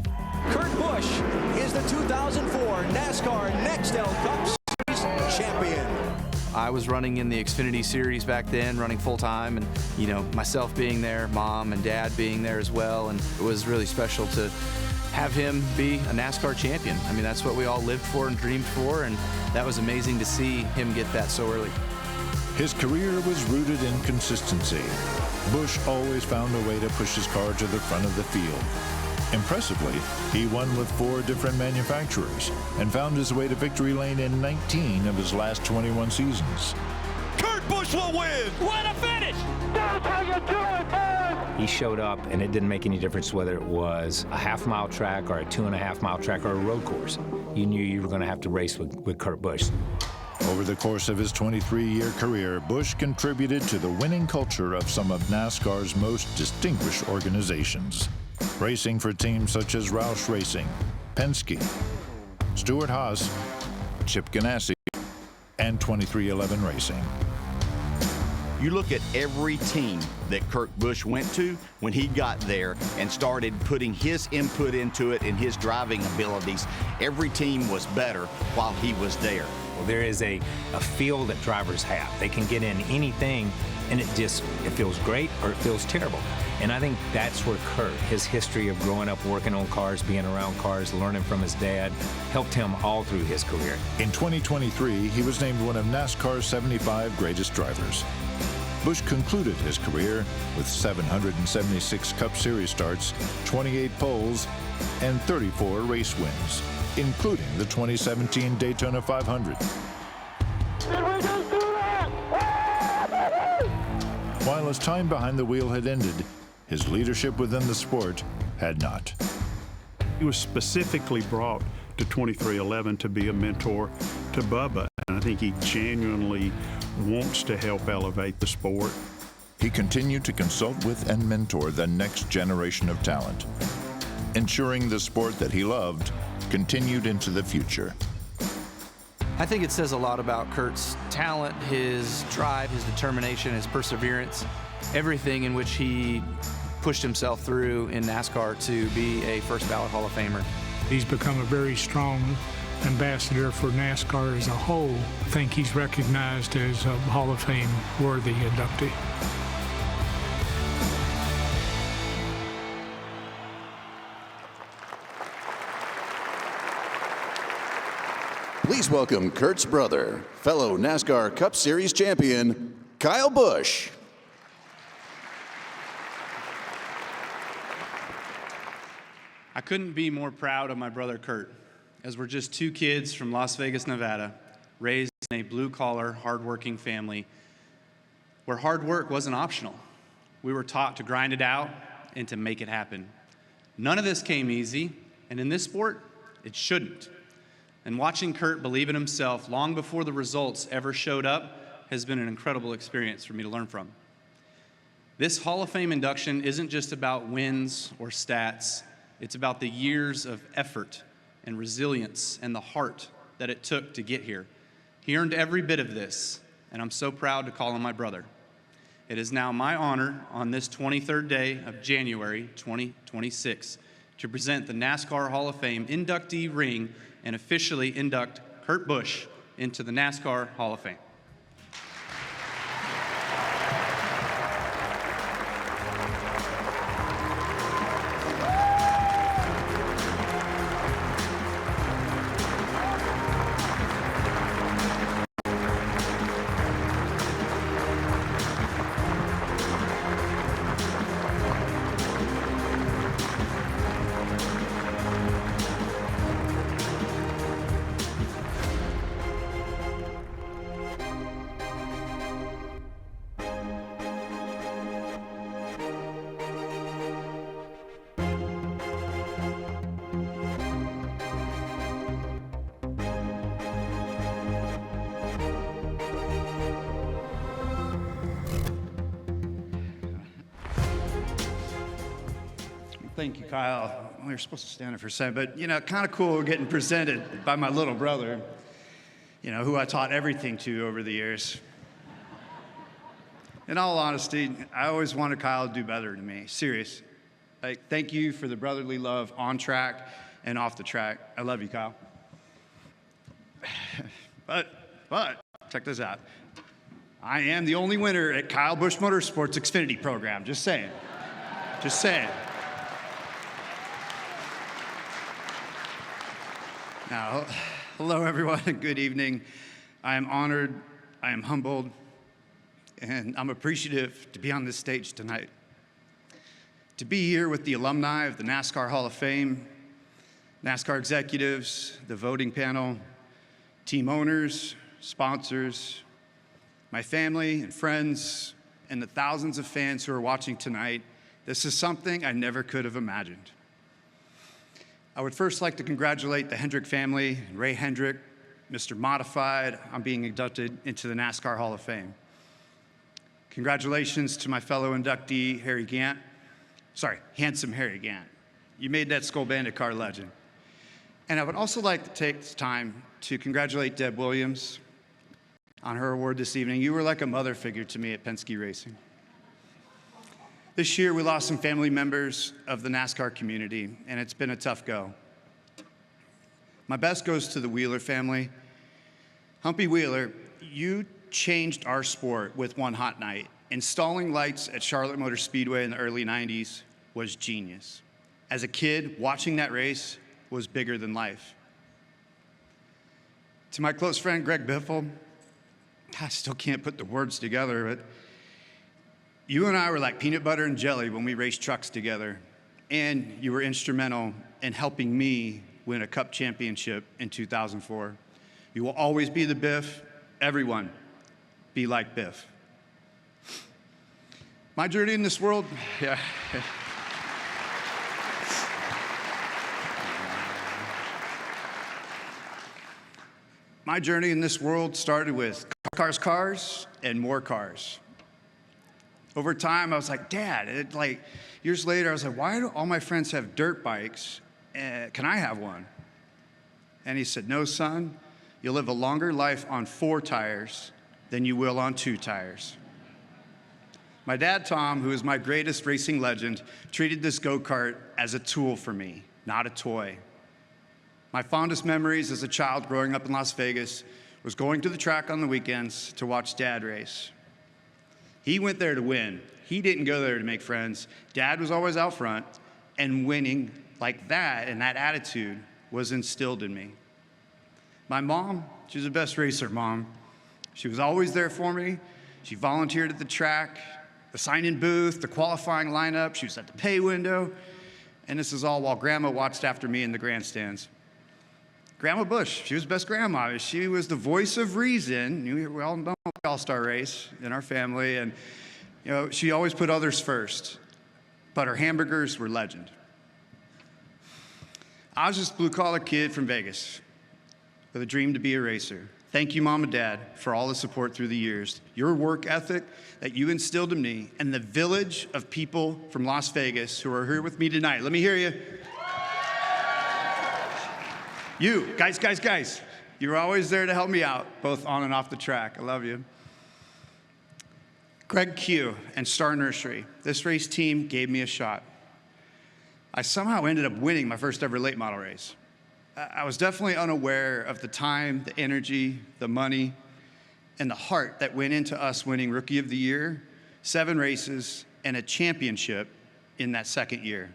Kurt Busch is the 2004 NASCAR Nextel Cup Series champion. I was running in the Xfinity Series back then, running full-time, and, you know, myself being there, Mom and Dad being there as well, and it was really special to have him be a NASCAR champion. I mean, that's what we all lived for and dreamed for, and that was amazing to see him get that so early. His career was rooted in consistency. Busch always found a way to push his car to the front of the field. Impressively, he won with 4 different manufacturers and found his way to victory lane in 19 of his last 21 seasons. Kurt Busch will win. What a finish! That's how you do it, man! He showed up, and it didn't make any difference whether it was a half-mile track or a 2.5-mile track or a road course. You knew you were going to have to race with Kurt Busch. Over the course of his 23-year career, Busch contributed to the winning culture of some of NASCAR's most distinguished organizations, racing for teams such as Roush Racing, Penske, Stewart-Haas, Chip Ganassi, and 2311 Racing. You look at every team that Kurt Busch went to when he got there and started putting his input into it and his driving abilities, every team was better while he was there. Well, there is a feel that drivers have. They can get in anything, and it feels great or it feels terrible. And I think that's where Kurt, his history of growing up working on cars, being around cars, learning from his dad, helped him all through his career. In 2023, he was named one of NASCAR's 75 greatest drivers. Busch concluded his career with 776 Cup Series starts, 28 poles, and 34 race wins, including the 2017 Daytona 500. While his time behind the wheel had ended, his leadership within the sport had not. He was specifically brought to 2311 to be a mentor to Bubba, and I think he genuinely wants to help elevate the sport. He continued to consult with and mentor the next generation of talent, ensuring the sport that he loved continued into the future. I think it says a lot about Kurt's talent, his drive, his determination, his perseverance, everything in which he pushed himself through in NASCAR to be a first ballot Hall of Famer. He's become a very strong ambassador for NASCAR as a whole, I think he's recognized as a Hall of Fame worthy inductee. Please welcome Kurt's brother, fellow NASCAR Cup Series champion, Kyle Busch. I couldn't be more proud of my brother Kurt, as we're just two kids from Las Vegas, Nevada, raised in a blue-collar, hard-working family where hard work wasn't optional. We were taught to grind it out and to make it happen. None of this came easy, and in this sport, it shouldn't. And watching Kurt believe in himself long before the results ever showed up has been an incredible experience for me to learn from. This Hall of Fame induction isn't just about wins or stats. It's about the years of effort and resilience and the heart that it took to get here. He earned every bit of this, and I'm so proud to call him my brother. It is now my honor on this 23rd day of January 2026 to present the NASCAR Hall of Fame inductee ring and officially induct Kurt Busch into the NASCAR Hall of Fame. Thank you, Kyle. We were supposed to stand up for a second, but, you know, kind of cool getting presented by my little brother, you know, who I taught everything to over the years. In all honesty, I always wanted Kyle to do better than me. Serious. Like, thank you for the brotherly love on track and off the track. I love you, Kyle. But, check this out. I am the only winner at Kyle Busch Motorsports Xfinity program. Just saying. Just saying. Now, hello everyone, good evening. I am honored, I am humbled, and I'm appreciative to be on this stage tonight. To be here with the alumni of the NASCAR Hall of Fame, NASCAR executives, the voting panel, team owners, sponsors, my family and friends, and the thousands of fans who are watching tonight, this is something I never could have imagined. I would first like to congratulate the Hendrick family, Ray Hendrick, Mr. Modified, on being inducted into the NASCAR Hall of Fame. Congratulations to my fellow inductee, Harry Gant. Sorry, handsome Harry Gant. You made that Skull Bandit car legend. And I would also like to take this time to congratulate Deb Williams on her award this evening. You were like a mother figure to me at Penske Racing. This year, we lost some family members of the NASCAR community, and it's been a tough go. My best goes to the Wheeler family. Humpy Wheeler, you changed our sport with one hot night. Installing lights at Charlotte Motor Speedway in the early 90s was genius. As a kid, watching that race was bigger than life. To my close friend, Greg Biffle, I still can't put the words together, but you and I were like peanut butter and jelly when we raced trucks together, and you were instrumental in helping me win a Cup championship in 2004. You will always be the Biff. Everyone, be like Biff. My journey in this world, My journey in this world started with cars, and more cars. Over time, I was like, Dad, years later, I was like, why do all my friends have dirt bikes? Can I have one? And he said, no, son, you'll live a longer life on 4 tires than you will on 2 tires. My dad, Tom, who is my greatest racing legend, treated this go-kart as a tool for me, not a toy. My fondest memories as a child growing up in Las Vegas was going to the track on the weekends to watch Dad race. He went there to win. He didn't go there to make friends. Dad was always out front, and winning like that and that attitude was instilled in me. My mom, she was the best racer, Mom. She was always there for me. She volunteered at the track, the sign-in booth, the qualifying lineup. She was at the pay window. And this is all while Grandma watched after me in the grandstands. Grandma Busch, she was best grandma. She was the voice of reason. We all know the all-star race in our family. And she always put others first. But her hamburgers were legend. I was just a blue-collar kid from Vegas with a dream to be a racer. Thank you, Mom and Dad, for all the support through the years. Your work ethic that you instilled in me and the village of people from Las Vegas who are here with me tonight. Let me hear you. You, guys, you were always there to help me out, both on and off the track. I love you. Greg Q and Star Nursery. This race team gave me a shot. I somehow ended up winning my first ever late model race. I was definitely unaware of the time, the energy, the money, and the heart that went into us winning Rookie of the Year, 7 races, and a championship in that second year.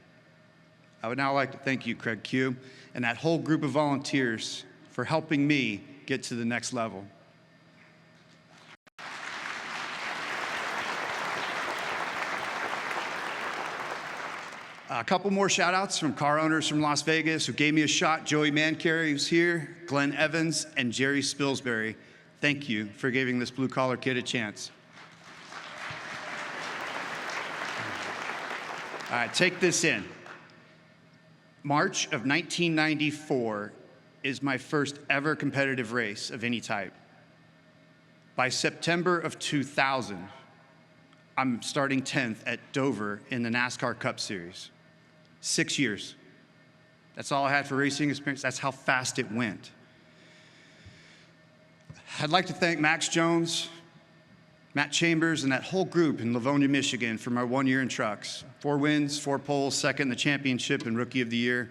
I would now like to thank you, Craig Q, and that whole group of volunteers for helping me get to the next level. A couple more shout outs from car owners from Las Vegas who gave me a shot. Joey Mancarey, who's here, Glenn Evans, and Jerry Spilsbury. Thank you for giving this blue collar kid a chance. All right, take this in. March of 1994 is my first ever competitive race of any type. By September of 2000, I'm starting 10th at Dover in the NASCAR Cup Series. 6 years. That's all I had for racing experience. That's how fast it went. I'd like to thank Max Jones, Matt Chambers, and that whole group in Livonia, Michigan for my 1 year in trucks. 4 wins, 4 poles, second in the championship and Rookie of the Year.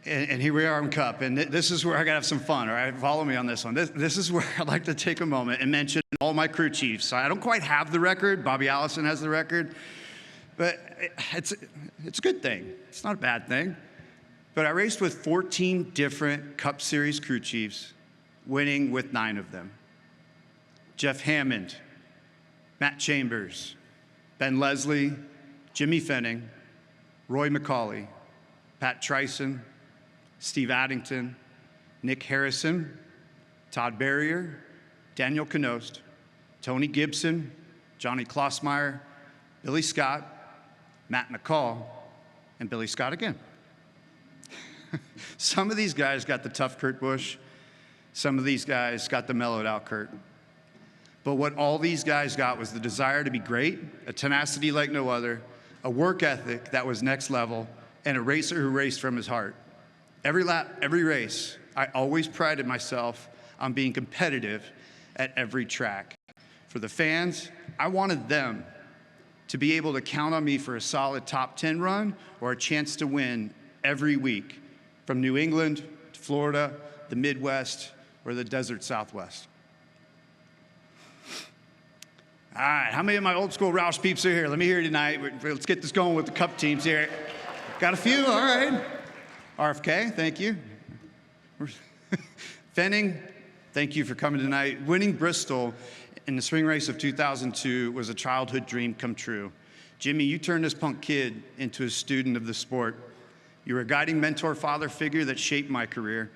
And here we are in Cup. And this is where I got to have some fun, all right? Follow me on this one. This is where I'd like to take a moment and mention all my crew chiefs. I don't quite have the record. Bobby Allison has the record. But it's a good thing. It's not a bad thing. But I raced with 14 different Cup Series crew chiefs, winning with 9 of them. Jeff Hammond, Matt Chambers, Ben Leslie, Jimmy Fenning, Roy McCauley, Pat Trison, Steve Addington, Nick Harrison, Todd Barrier, Daniel Knost, Tony Gibson, Johnny Klossmeyer, Billy Scott, Matt McCall, and Billy Scott again. Some of these guys got the tough Kurt Busch. Some of these guys got the mellowed out Kurt. But what all these guys got was the desire to be great, a tenacity like no other, a work ethic that was next level, and a racer who raced from his heart. Every lap, every race, I always prided myself on being competitive at every track. For the fans, I wanted them to be able to count on me for a solid top 10 run or a chance to win every week from New England to Florida, the Midwest, or the desert Southwest. All right, how many of my old school Roush peeps are here? Let me hear you tonight. Let's get this going with the Cup teams here. Got a few? All right. RFK, thank you. Fenning, thank you for coming tonight. Winning Bristol in the spring race of 2002 was a childhood dream come true. Jimmy, you turned this punk kid into a student of the sport. You were a guiding mentor, father figure that shaped my career.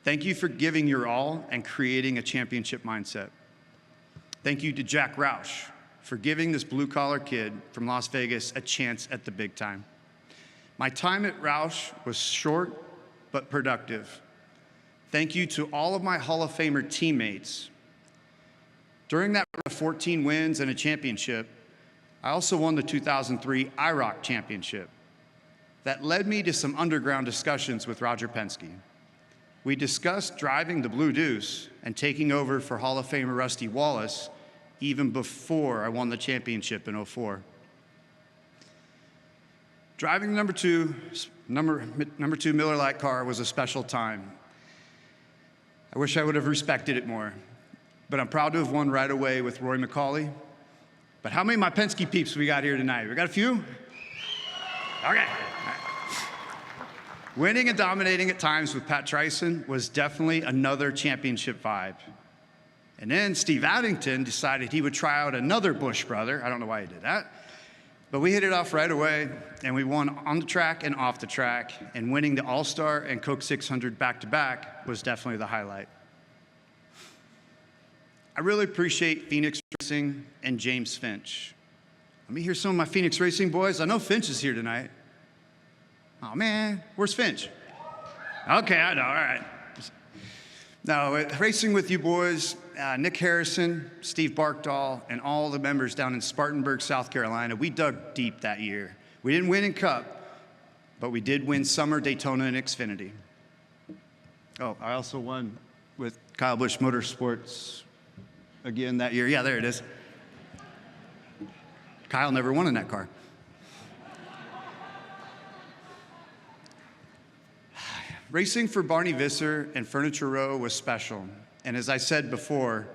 Thank you for giving your all and creating a championship mindset. Thank you to Jack Roush for giving this blue-collar kid from Las Vegas a chance at the big time. My time at Roush was short but productive. Thank you to all of my Hall of Famer teammates. During that run of 14 wins and a championship, I also won the 2003 IROC Championship. That led me to some underground discussions with Roger Penske. We discussed driving the Blue Deuce and taking over for Hall of Famer Rusty Wallace even before I won the championship in '04. Driving the number two Miller Lite car was a special time. I wish I would have respected it more, but I'm proud to have won right away with Roy McCauley. But how many of my Penske peeps we got here tonight? We got a few? Okay. Winning and dominating at times with Pat Tryson was definitely another championship vibe. And then Steve Addington decided he would try out another Busch brother. I don't know why he did that. But we hit it off right away, and we won on the track and off the track, and winning the All-Star and Coke 600 back-to-back was definitely the highlight. I really appreciate Phoenix Racing and James Finch. Let me hear some of my Phoenix Racing boys. I know Finch is here tonight. Oh man, where's Finch? Okay, I know, all right. Now, racing with you boys, Nick Harrison, Steve Barkdahl, and all the members down in Spartanburg, South Carolina, we dug deep that year. We didn't win in Cup, but we did win Summer, Daytona, and Xfinity. Oh, I also won with Kyle Busch Motorsports again that year. Yeah, there it is. Kyle never won in that car. Racing for Barney Visser and Furniture Row was special. And as I said before,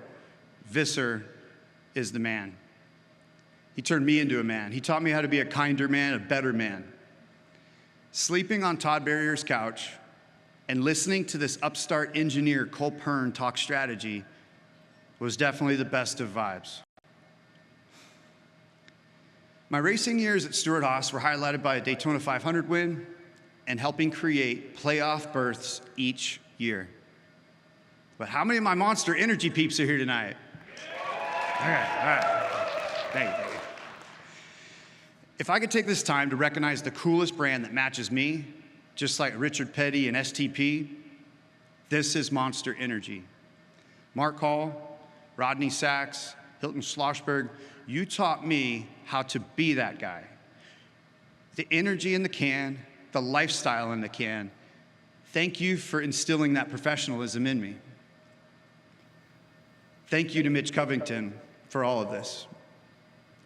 Visser is the man. He turned me into a man. He taught me how to be a kinder man, a better man. Sleeping on Todd Barrier's couch and listening to this upstart engineer, Cole Pern, talk strategy was definitely the best of vibes. My racing years at Stewart-Haas were highlighted by a Daytona 500 win and helping create playoff berths each year. But how many of my Monster Energy peeps are here tonight? All right. Thank you. If I could take this time to recognize the coolest brand that matches me, just like Richard Petty and STP, this is Monster Energy. Mark Hall, Rodney Sachs, Hilton Schlossberg, you taught me how to be that guy. The energy in the can, the lifestyle in the can. Thank you for instilling that professionalism in me. Thank you to Mitch Covington for all of this.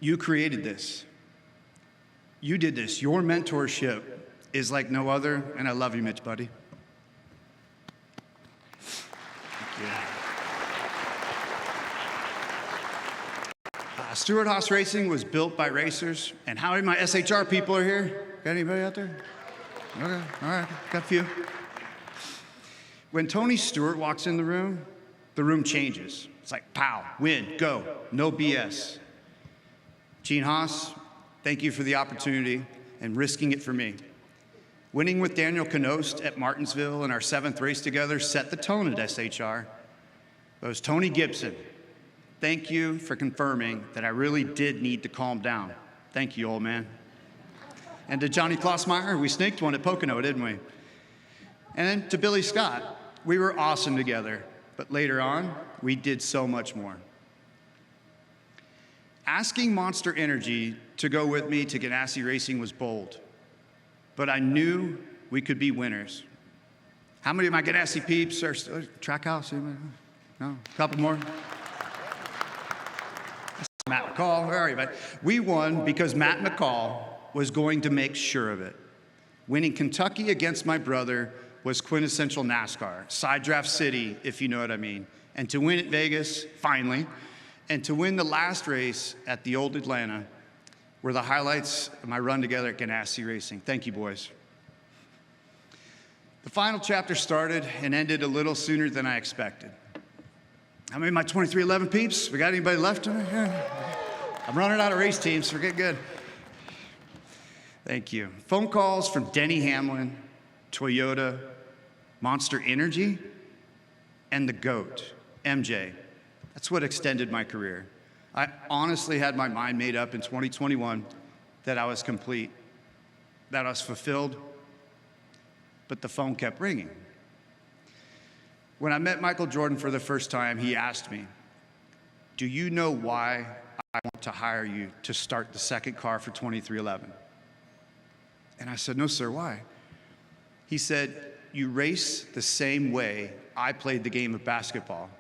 You created this. You did this. Your mentorship is like no other, and I love you, Mitch, buddy. Thank you. Stewart-Haas Racing was built by racers, and how many of my SHR people are here? Got anybody out there? Okay, all right, got a few. When Tony Stewart walks in the room changes. It's like, pow, win, go, no BS. Gene Haas, thank you for the opportunity and risking it for me. Winning with Daniel Knost at Martinsville in our 7th race together set the tone at SHR. But it was Tony Gibson. Thank you for confirming that I really did need to calm down. Thank you, old man. And to Johnny Klossmeyer, we snaked one at Pocono, didn't we? And then to Billy Scott, we were awesome together, but later on, we did so much more. Asking Monster Energy to go with me to Ganassi Racing was bold, but I knew we could be winners. How many of my Ganassi peeps are still Trackhouse? No, a couple more. Matt McCall, where are you, buddy? We won because Matt McCall was going to make sure of it. Winning Kentucky against my brother was quintessential NASCAR, side draft city, if you know what I mean. And to win at Vegas, finally, and to win the last race at the old Atlanta were the highlights of my run together at Ganassi Racing. Thank you, boys. The final chapter started and ended a little sooner than I expected. How many of my 2311 peeps? We got anybody left in here? I'm running out of race teams, so we're getting good. Thank you. Phone calls from Denny Hamlin, Toyota, Monster Energy, and the GOAT, MJ. That's what extended my career. I honestly had my mind made up in 2021 that I was complete, that I was fulfilled, but the phone kept ringing. When I met Michael Jordan for the first time, he asked me, "Do you know why I want to hire you to start the second car for 2311? And I said, "No, sir, why?" He said, "You race the same way I played the game of basketball.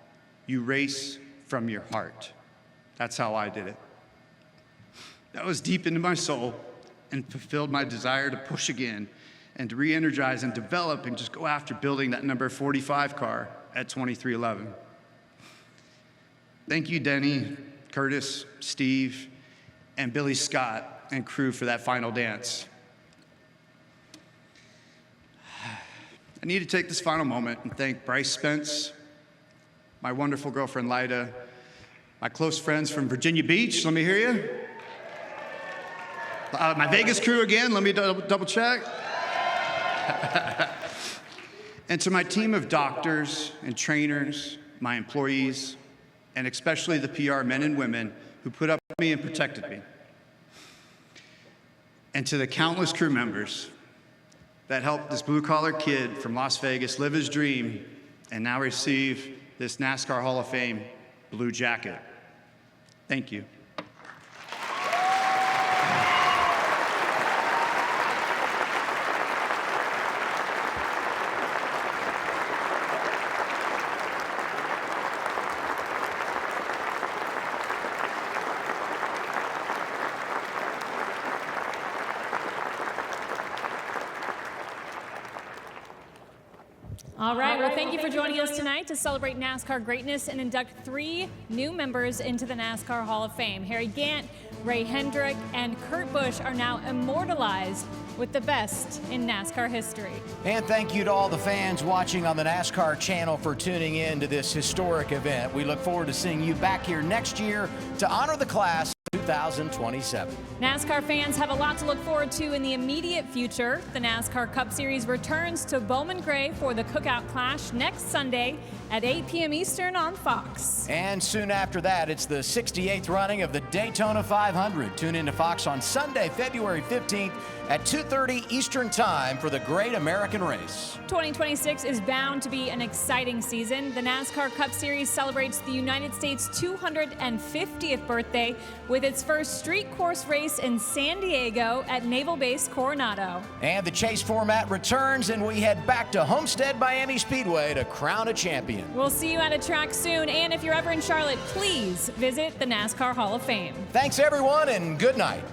You race from your heart." That's how I did it. That was deep into my soul, and fulfilled my desire to push again and to re-energize and develop and just go after building that number 45 car at 2311. Thank you, Denny, Curtis, Steve, and Billy Scott and crew for that final dance. I need to take this final moment and thank Bryce Spence, my wonderful girlfriend Lyda, my close friends from Virginia Beach, let me hear you. My Vegas crew again, let me double check. And to my team of doctors and trainers, my employees, and especially the PR men and women who put up with me and protected me. And to the countless crew members that helped this blue-collar kid from Las Vegas live his dream and now receive this NASCAR Hall of Fame blue jacket. Thank you. All right, well, thank you for joining us tonight to celebrate NASCAR greatness and induct 3 new members into the NASCAR Hall of Fame. Harry Gant, Ray Hendrick, and Kurt Busch are now immortalized with the best in NASCAR history. And thank you to all the fans watching on the NASCAR channel for tuning in to this historic event. We look forward to seeing you back here next year to honor the class 2027. NASCAR fans have a lot to look forward to in the immediate future. The NASCAR Cup Series returns to Bowman Gray for the Cookout Clash next Sunday at 8 p.m. Eastern on Fox. And soon after that, it's the 68th running of the Daytona 500. Tune in to Fox on Sunday, February 15th at 2:30 Eastern Time for the Great American Race. 2026 is bound to be an exciting season. The NASCAR Cup Series celebrates the United States' 250th birthday with its first street course race in San Diego at Naval Base Coronado. And the chase format returns, and we head back to Homestead Miami Speedway to crown a champion. We'll see you at a track soon, and if you're ever in Charlotte, please visit the NASCAR Hall of Fame. Thanks, everyone, and good night.